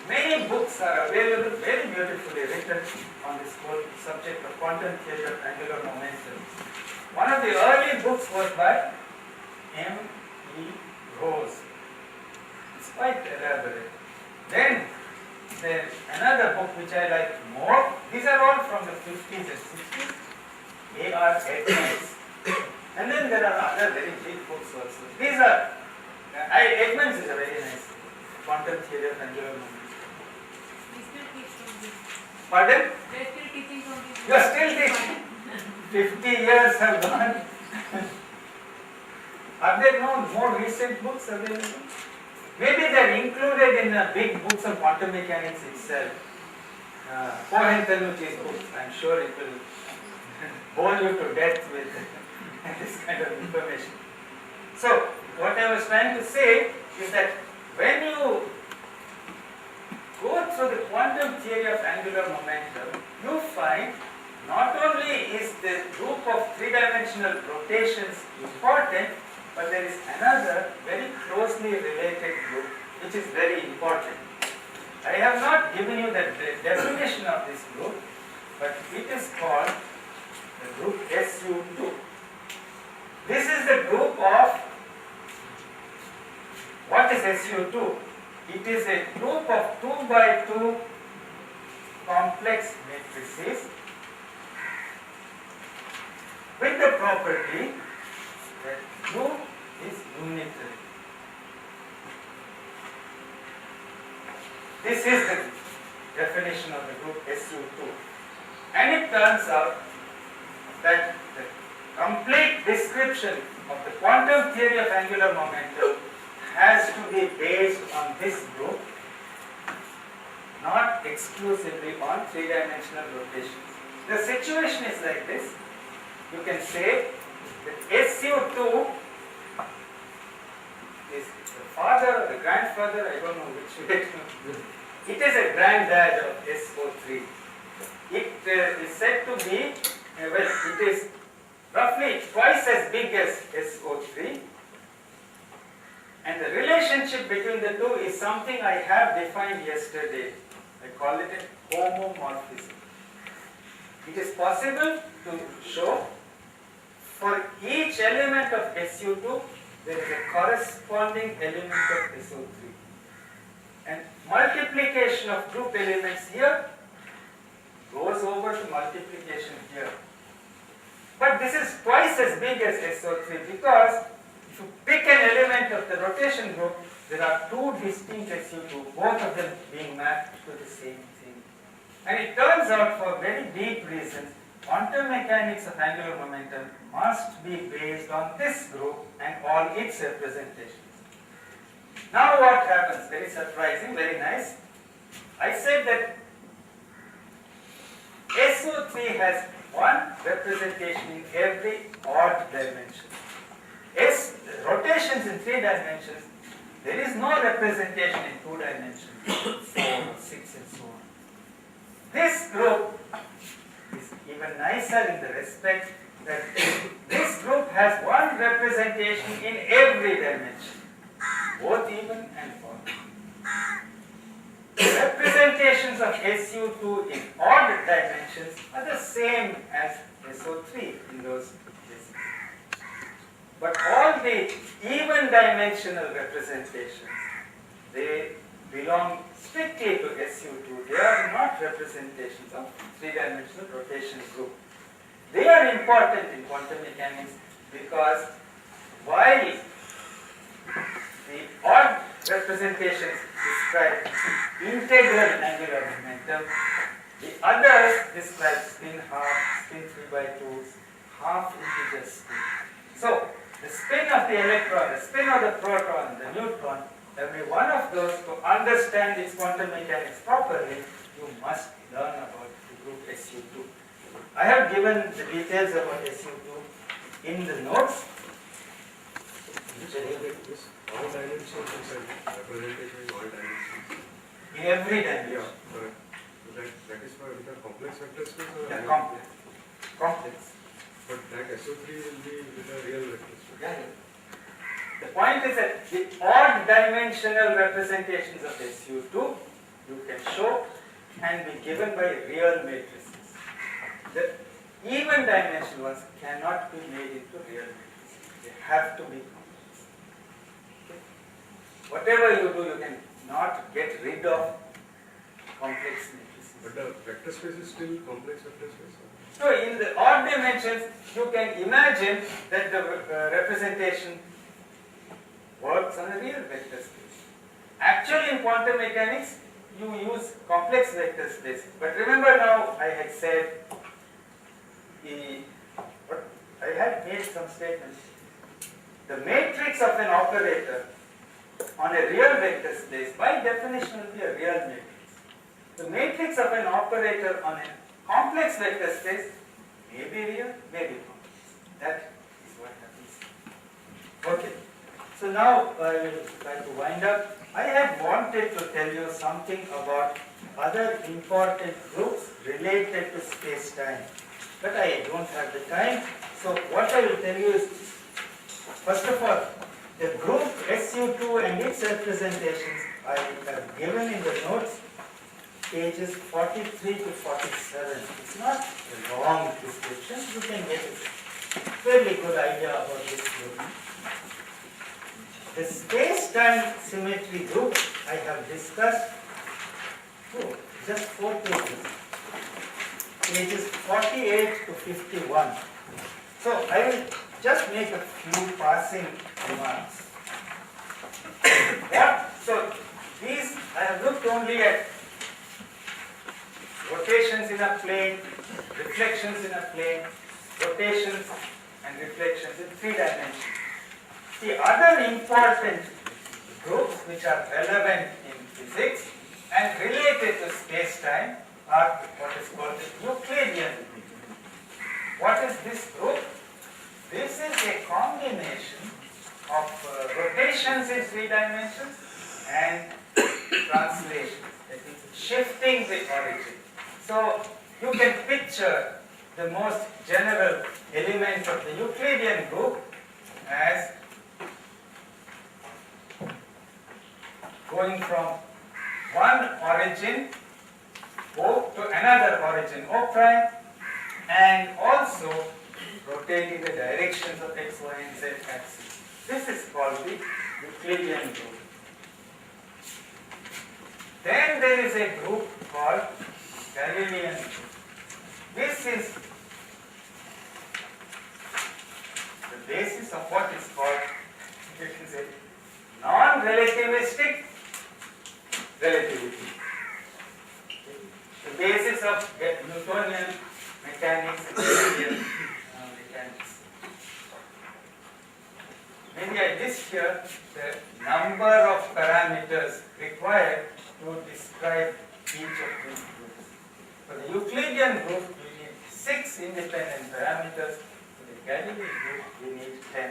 Many books are available, very beautifully written on this whole subject of quantum theory of angular momentum. One of the early books was by M.E. Rose. It's quite elaborate. Then there's another book which I like more. These are all from the 50s and 60s. A.R. Edmonds. And then there are other very big books also. These are, Edmonds is a very nice quantum theory of angular momentum. We still teach from this. Pardon? We are still teaching from this. You are still teaching? 50 years have gone. Are there no more recent books available? Maybe they are included in the big books of quantum mechanics itself. Cohen-Tanucci's books, I am sure it will bore you to death with this kind of information. So, what I was trying to say is that when you go through the quantum theory of angular momentum, you find not only is the group of three-dimensional rotations important, but there is another very closely related group which is very important. I have not given you the definition of this group, but it is called the group SU2. This is the group of, what is SU2? It is a group of 2 by 2 complex matrices with the property that U is unitary. This is the definition of the group SU2. And it turns out that the complete description of the quantum theory of angular momentum has to be based on this group, not exclusively on three-dimensional rotations. The situation is like this. You can say that SU2 is the father or the grandfather, I don't know which way. It is a granddad of SO3. It is said to be, well, it is roughly twice as big as SO3. And the relationship between the two is something I have defined yesterday. I call it a homomorphism. It is possible to show for each element of SU2, there is a corresponding element of SO3. And multiplication of group elements here goes over to multiplication here. But this is twice as big as SO3 because if you pick an element of the rotation group, there are two distinct SU2, both of them being mapped to the same thing. And it turns out, for very deep reasons, quantum mechanics of angular momentum must be based on this group and all its representations. Now what happens? Very surprising, very nice. I said that SO3 has one representation in every odd dimension. Rotations in 3 dimensions, there is no representation in 2 dimensions, 4, 6 and so on. This group is even nicer in the respect that this group has one representation in every dimension, both even and odd. Representations of SU2 in odd dimensions are the same as SO3 in those cases. But all the even dimensional representations, they belong strictly to SU2. They are not representations of 3-dimensional rotation group. They are important in quantum mechanics because while the odd representations describe integral angular momentum, the others describe spin half, spin 3 by 2s, half integer spin. So, the spin of the electron, the spin of the proton, the neutron, every one of those, to understand its quantum mechanics properly, you must learn about the group SU2. I have given the details about SU2 in the notes. This all dimensions inside representation in all dimensions. In every dimension. Yeah, correct. So that is for the complex vector space or Yeah, real? complex. But that SO3 will be with a real vector space. Yeah. The point is that the odd dimensional representations of SU2 you can show and be given by real matrices. The even dimensional ones cannot be made into real matrices. They have to be complex. Okay. Whatever you do, you can not get rid of complex matrices. But the vector space is still complex vector space. So in the odd dimensions, you can imagine that the representation works on a real vector space. Actually, in quantum mechanics, you use complex vector space. But remember now, I had said, I had made some statements. The matrix of an operator on a real vector space, by definition, will be a real matrix. The matrix of an operator on a complex vector space may be real, may be complex. That is what happens. Okay. So now I will try to wind up. I had wanted to tell you something about other important groups related to space-time, but I don't have the time. So what I will tell you is, first of all, the group SU2 and its representations I have given in the notes, pages 43 to 47. It's not a long description. You can get a fairly good idea about this group. The space-time symmetry group I have discussed, just 4 pages, pages 48 to 51. So I will just make a few passing remarks. So these, I have looked only at rotations in a plane, reflections in a plane, rotations and reflections in 3 dimensions. The other important groups which are relevant in physics and related to space-time are what is called the Euclidean group. What is this group? This is a combination of rotations in 3 dimensions and translations, that is shifting the origin. So you can picture the most general element of the Euclidean group as going from one origin O to another origin O prime, and also rotating the directions of x, y, and z axis. This is called the Euclidean group. Then there is a group called Galilean group. This is the basis of what is called, you can say, non-relativistic relativity. The basis of Newtonian mechanics and Galilean mechanics. Maybe I list here the number of parameters required to describe each of these groups. For the Euclidean group, you need 6 independent parameters. For the Galilean group, you need 10.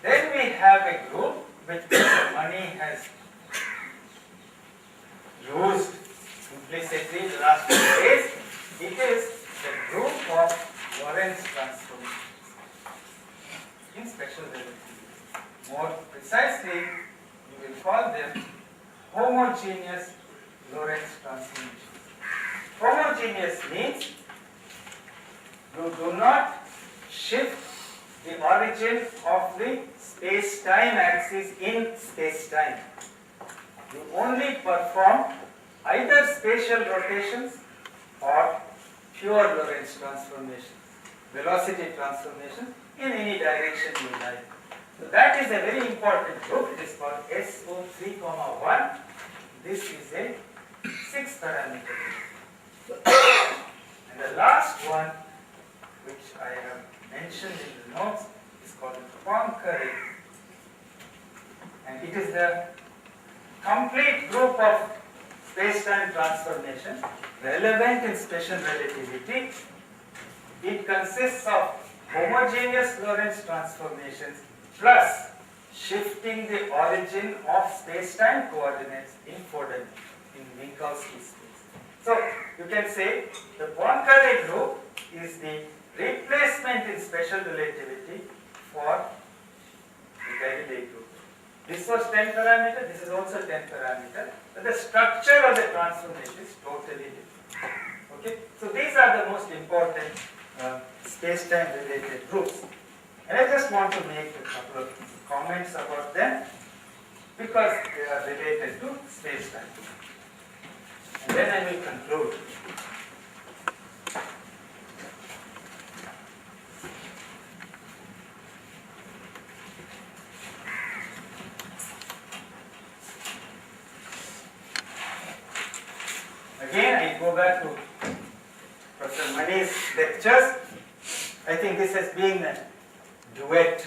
Then we have a group which Mr. Mani has used implicitly the last 2 days. It is the group of Lorentz transformations in special relativity. More precisely, you will call them homogeneous Lorentz transformations. Homogeneous means you do not shift the origin of the space-time axis in space-time. You only perform either spatial rotations or pure Lorentz transformations, velocity transformations in any direction you like. So that is a very important group. It is called SO3,1. This is a 6-parameter group. And the last one, which I have mentioned in the notes, is called Poincare. And it is the complete group of space-time transformation relevant in special relativity. It consists of homogeneous Lorentz transformations plus shifting the origin of space-time coordinates in Minkowski space. So you can say the Poincare group is the replacement in special relativity for the Galilei group. This was 10 parameter, this is also 10 parameter, but the structure of the transformation is totally different. Okay, so these are the most important space-time related groups. And I just want to make a couple of comments about them because they are related to space-time. And then I will conclude. Again, I go back to Professor Mani's lectures. I think this has been a duet.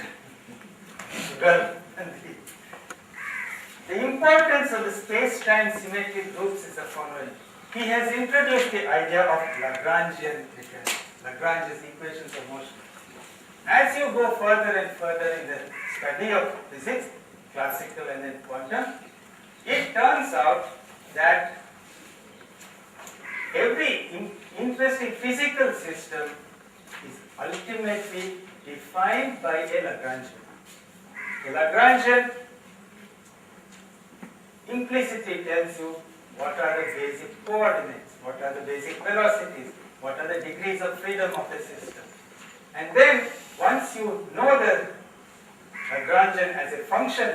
The importance of the space-time symmetric groups is the following. He has introduced the idea of Lagrangian mechanics, Lagrange's equations of motion. As you go further and further in the study of physics, classical and then quantum, it turns out that every interesting physical system is ultimately defined by a Lagrangian. A Lagrangian implicitly tells you what are the basic coordinates, what are the basic velocities, what are the degrees of freedom of the system. And then once you know the Lagrangian as a function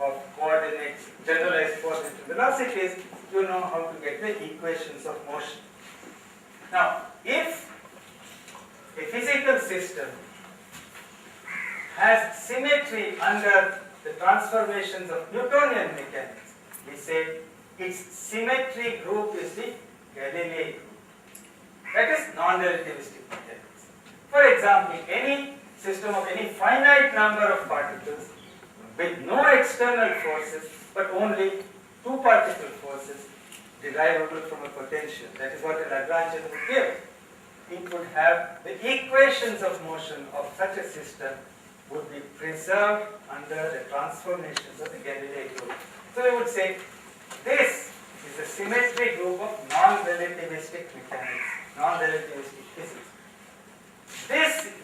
of coordinates, generalized coordinates and velocities, you know how to get the equations of motion. Now, if a physical system has symmetry under the transformations of Newtonian mechanics, we say its symmetry group is the Galilei group. That is non-relativistic mechanics. For example, any system of any finite number of particles with no external forces but only two particle forces derivable from a potential. That is what a Lagrangian would give. It would have the equations of motion of such a system would be preserved under the transformations of the Galilei group. So we would say this is a symmetry group of non-relativistic mechanics, non-relativistic physics.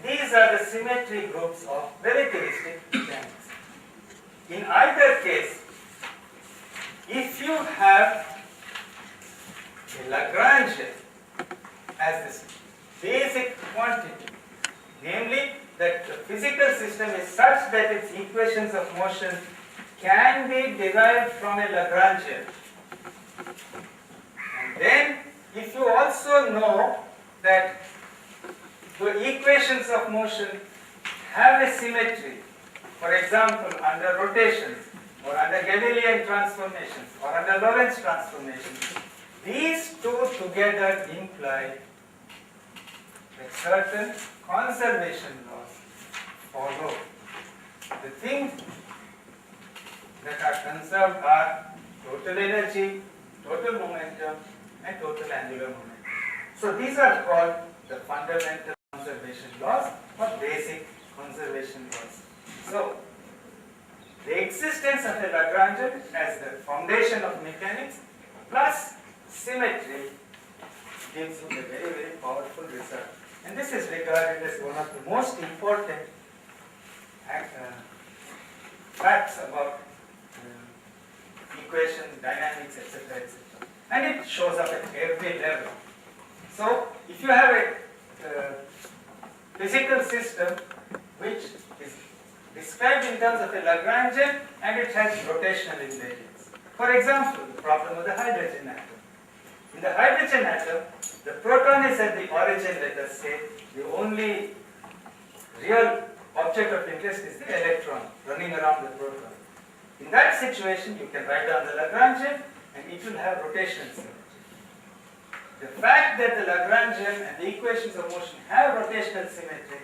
These are the symmetry groups of relativistic mechanics. In either case, if you have a Lagrangian as this basic quantity, namely that the physical system is such that its equations of motion can be derived from a Lagrangian. And then if you also know that the equations of motion have a symmetry, for example under rotations or under Galilean transformations or under Lorentz transformations, these two together imply that certain conservation laws follow. The things that are conserved are total energy, total momentum, and total angular momentum. So these are called the fundamental conservation laws or basic conservation laws. So the existence of a Lagrangian as the foundation of mechanics plus symmetry gives you a very, very powerful result. And this is regarded as one of the most important facts about equations, dynamics, etc., etc. And it shows up at every level. So, if you have a physical system which is described in terms of a Lagrangian and it has rotational invariance. For example, the problem of the hydrogen atom. In the hydrogen atom, the proton is at the origin, let us say. The only real object of interest is the electron running around the proton. In that situation, you can write down the Lagrangian and it will have rotational symmetry. The fact that the Lagrangian and the equations of motion have rotational symmetry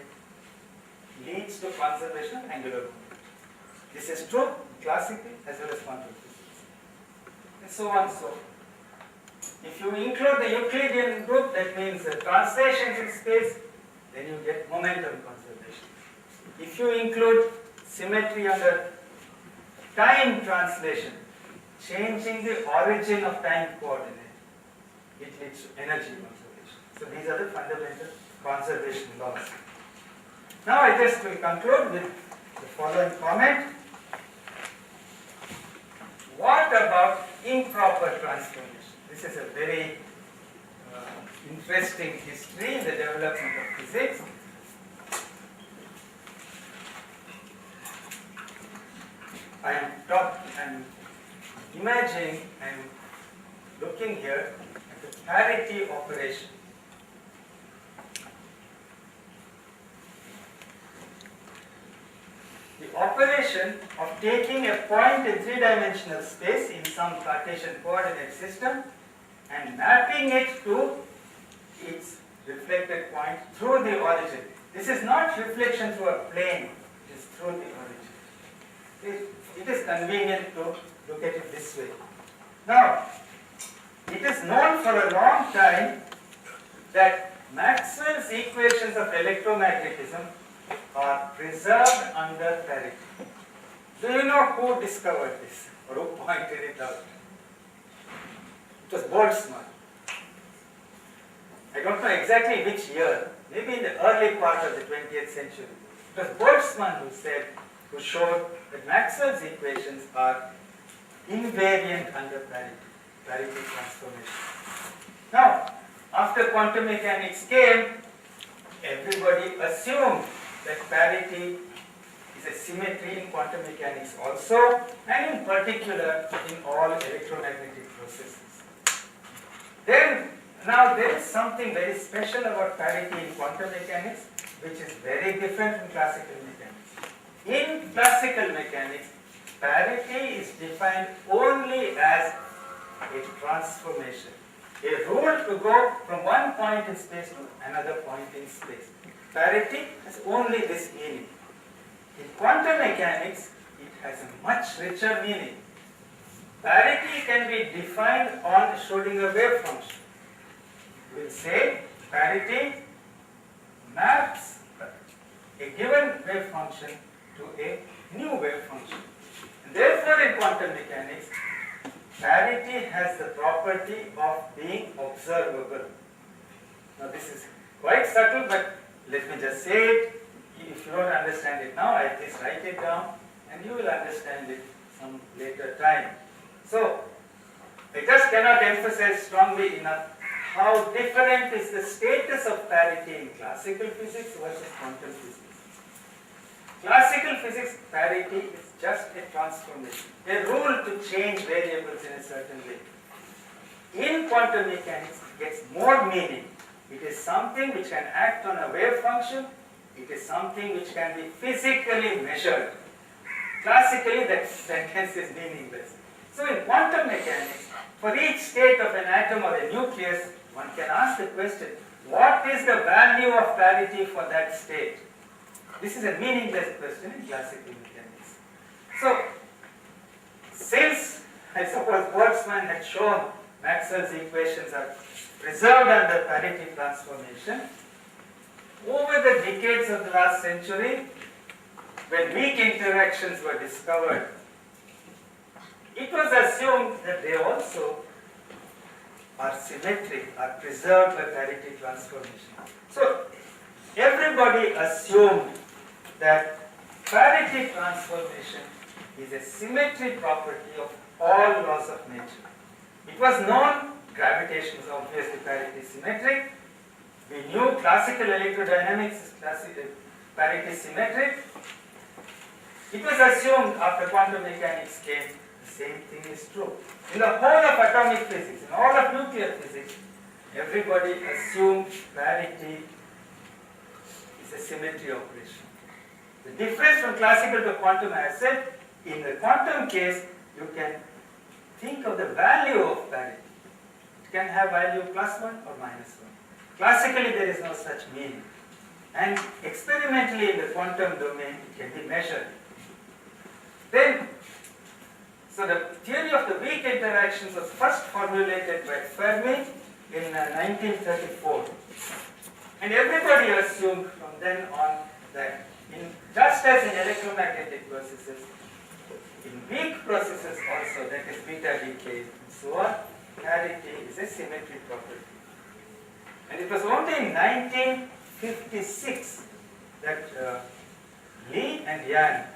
leads to conservation of angular momentum. This is true classically as well as quantum physics. and so on and so forth. If you include the Euclidean group, that means translations in space, then you get momentum conservation. If you include symmetry under time translation, changing the origin of time coordinate, it leads to energy conservation. So these are the fundamental conservation laws. Now I just will conclude with the following comment. What about improper transformation? This is a very interesting history in the development of physics. I'm imagining and looking here at the parity operation. The operation of taking a point in three-dimensional space in some Cartesian coordinate system and mapping it to its reflected point through the origin. This is not reflection through a plane, it is through the origin. It is convenient to look at it this way. Now, it is known for a long time that Maxwell's equations of electromagnetism are preserved under parity. Do you know who discovered this or who pointed it out? It was Boltzmann. I don't know exactly which year, maybe in the early part of the 20th century. It was Boltzmann who showed that Maxwell's equations are invariant under parity transformation. Now, after quantum mechanics came, everybody assumed that parity is a symmetry in quantum mechanics also, and in particular in all electromagnetic processes. Now there is something very special about parity in quantum mechanics, which is very different from classical mechanics. In classical mechanics, parity is defined only as a transformation, a rule to go from one point in space to another point in space. Parity has only this meaning. In quantum mechanics, it has a much richer meaning. Parity can be defined on Schrödinger wave function. We will say parity maps a given wave function to a new wave function. And therefore, in quantum mechanics, parity has the property of being observable. Now, this is quite subtle, but let me just say it. If you don't understand it now, at least write it down and you will understand it some later time. So, I just cannot emphasize strongly enough how different is the status of parity in classical physics versus quantum physics. Classical physics, parity is just a transformation, a rule to change variables in a certain way. In quantum mechanics, it gets more meaning. It is something which can act on a wave function. It is something which can be physically measured. Classically, that sentence is meaningless. So in quantum mechanics, for each state of an atom or a nucleus, one can ask the question, what is the value of parity for that state? This is a meaningless question in classical mechanics. So, since I suppose Boltzmann had shown Maxwell's equations are preserved under parity transformation, over the decades of the last century, when weak interactions were discovered, it was assumed that they also are symmetric, are preserved by parity transformation. So, everybody assumed that parity transformation is a symmetry property of all laws of nature. It was known, gravitation is obviously parity symmetric. We knew classical electrodynamics is parity symmetric. It was assumed after quantum mechanics came, the same thing is true. In the whole of atomic physics, in all of nuclear physics, everybody assumed parity is a symmetry operation. The difference from classical to quantum, I said, in the quantum case, you can think of the value of parity. It can have value +1 or -1. Classically, there is no such meaning. And experimentally in the quantum domain, it can be measured. Then, So the theory of the weak interactions was first formulated by Fermi in 1934. And everybody assumed from then on that just as in electromagnetic processes, in weak processes also, that is beta decay and so on, parity is a symmetry property. And it was only in 1956 that Lee and Yang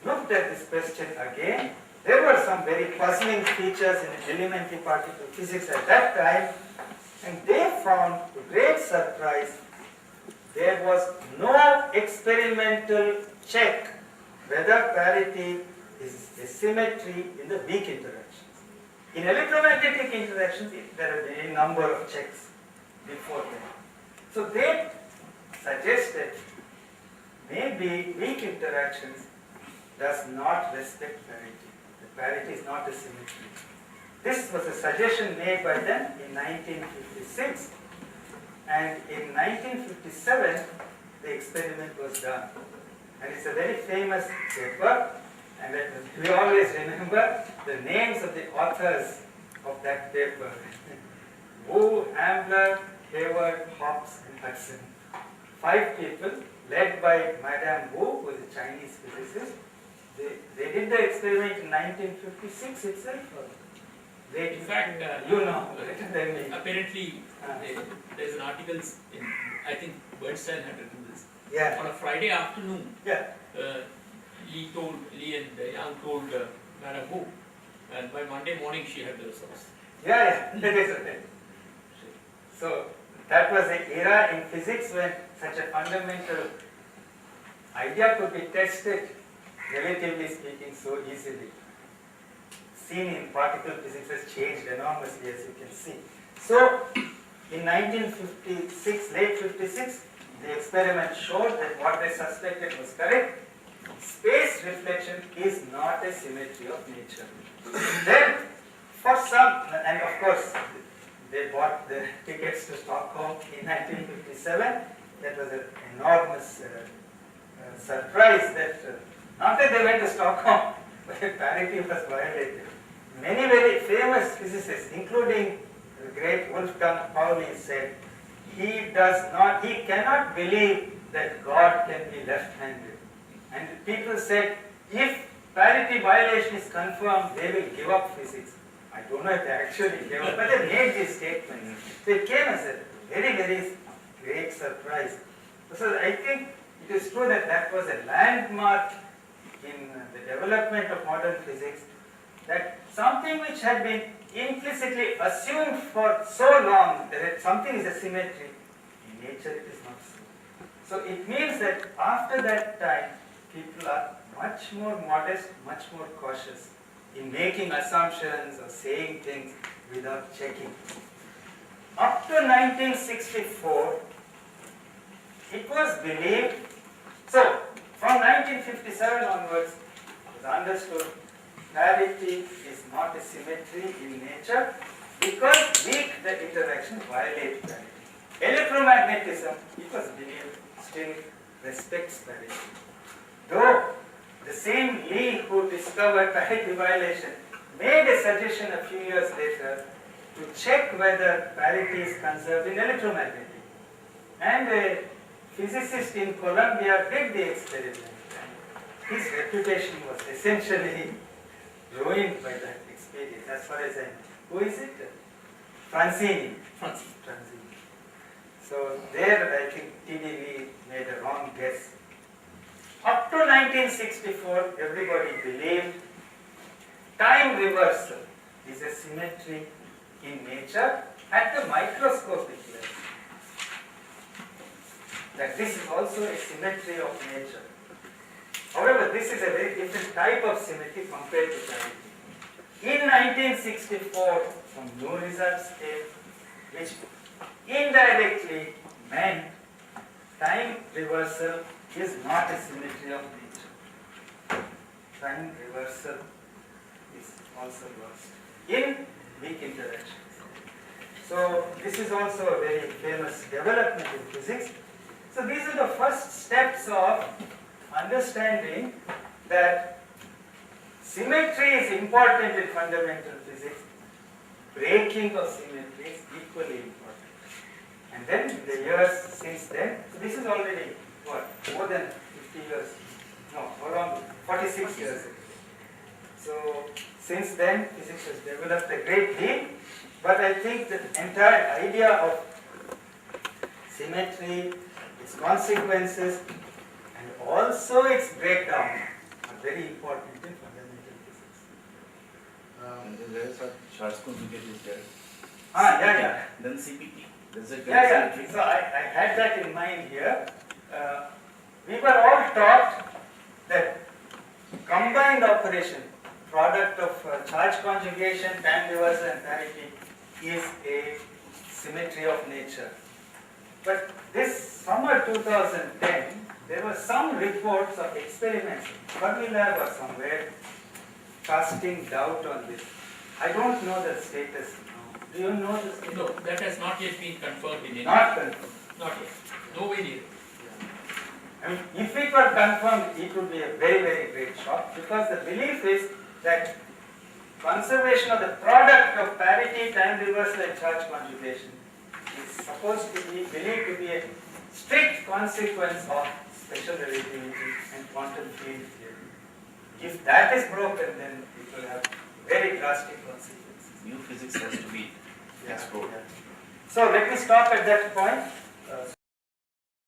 looked at this question again. There were some very puzzling features in elementary particle physics at that time, and they found, to great surprise, there was no experimental check whether parity is a symmetry in the weak interactions. In electromagnetic interactions, there are a number of checks before that. So they suggested maybe weak interactions does not respect parity. The parity is not a symmetry. This was a suggestion made by them in 1956, and in 1957 the experiment was done. And it's a very famous paper, and we always remember the names of the authors of that paper. Wu, Ambler, Hayward, Hobbs, and Hudson. 5 people, led by Madame Wu, who was a Chinese physicist. They did the experiment in 1956 itself. In fact, you know better than me. apparently there's an article in, I think Bernstein had written this. Yeah. On a Friday afternoon, Yeah. Lee and Yang told Madame Wu, and by Monday morning she had the results. Yeah, that is right. So that was an era in physics when such a fundamental idea could be tested, relatively speaking, so easily. Seen in particle physics has changed enormously, as you can see. So in 1956, late 56, the experiment showed that what they suspected was correct. Space reflection is not a symmetry of nature. Then, for some, and of course, they bought the tickets to Stockholm in 1957. That was an enormous surprise that, not that they went to Stockholm, but parity was violated. Many very famous physicists, including the great Wolfgang Pauli, said he cannot believe that God can be left-handed. And people said, if parity violation is confirmed, they will give up physics. I don't know if they actually gave up, but they made these statements. So it came as a very, very great surprise. So I think it is true that that was a landmark in the development of modern physics, that something which had been implicitly assumed for so long that something is a symmetry, in nature it is not so. So it means that after that time, people are much more modest, much more cautious in making assumptions or saying things without checking. Up to 1964, it was believed, so from 1957 onwards, it was understood parity is not a symmetry in nature because weak the interaction violate parity. Electromagnetism, it was believed, still respects parity. Though the same Lee who discovered parity violation made a suggestion a few years later to check whether parity is conserved in electromagnetic. And a physicist in Columbia did the experiment. His reputation was essentially ruined by that experience, as far as I know. Who is it? Francini. Francini. So there I think TDV made a wrong guess. Up to 1964, everybody believed time reversal is a symmetry in nature at the microscopic level. That this is also a symmetry of nature. However, this is a very different type of symmetry compared to parity. In 1964, some new results came which indirectly meant time reversal is not a symmetry of nature. Time reversal is also lost in weak interactions. So this is also a very famous development in physics. So these are the first steps of understanding that symmetry is important in fundamental physics. Breaking of symmetry is equally important. And then in the years since then, so this is already what, more than 50 years, no, around 46 years. So since then, physics has developed a great deal, but I think the entire idea of symmetry, its consequences, and also its breakdown are very important in fundamental physics. And then there is a charge conjugate is there. Yeah. Then CPT. There's a Yeah. symmetry. So I had that in mind here. We were all taught that combined operation, product of charge conjugation, time reversal and parity is a symmetry of nature. But this summer 2010, there were some reports of experiments, Fermilab or somewhere, casting doubt on this. I don't know the status now. Do you know the status? No, that has not yet been confirmed in any. Not confirmed. Not yet. Nowhere near. I mean, if it were confirmed, it would be a very, very great shock, because the belief is that conservation of the product of parity, time reversal and charge conjugation is supposed to be believed to be a strict consequence of special relativity and quantum field theory. If that is broken, then it will have very drastic consequences. New physics has to be explored. So let me stop at that point.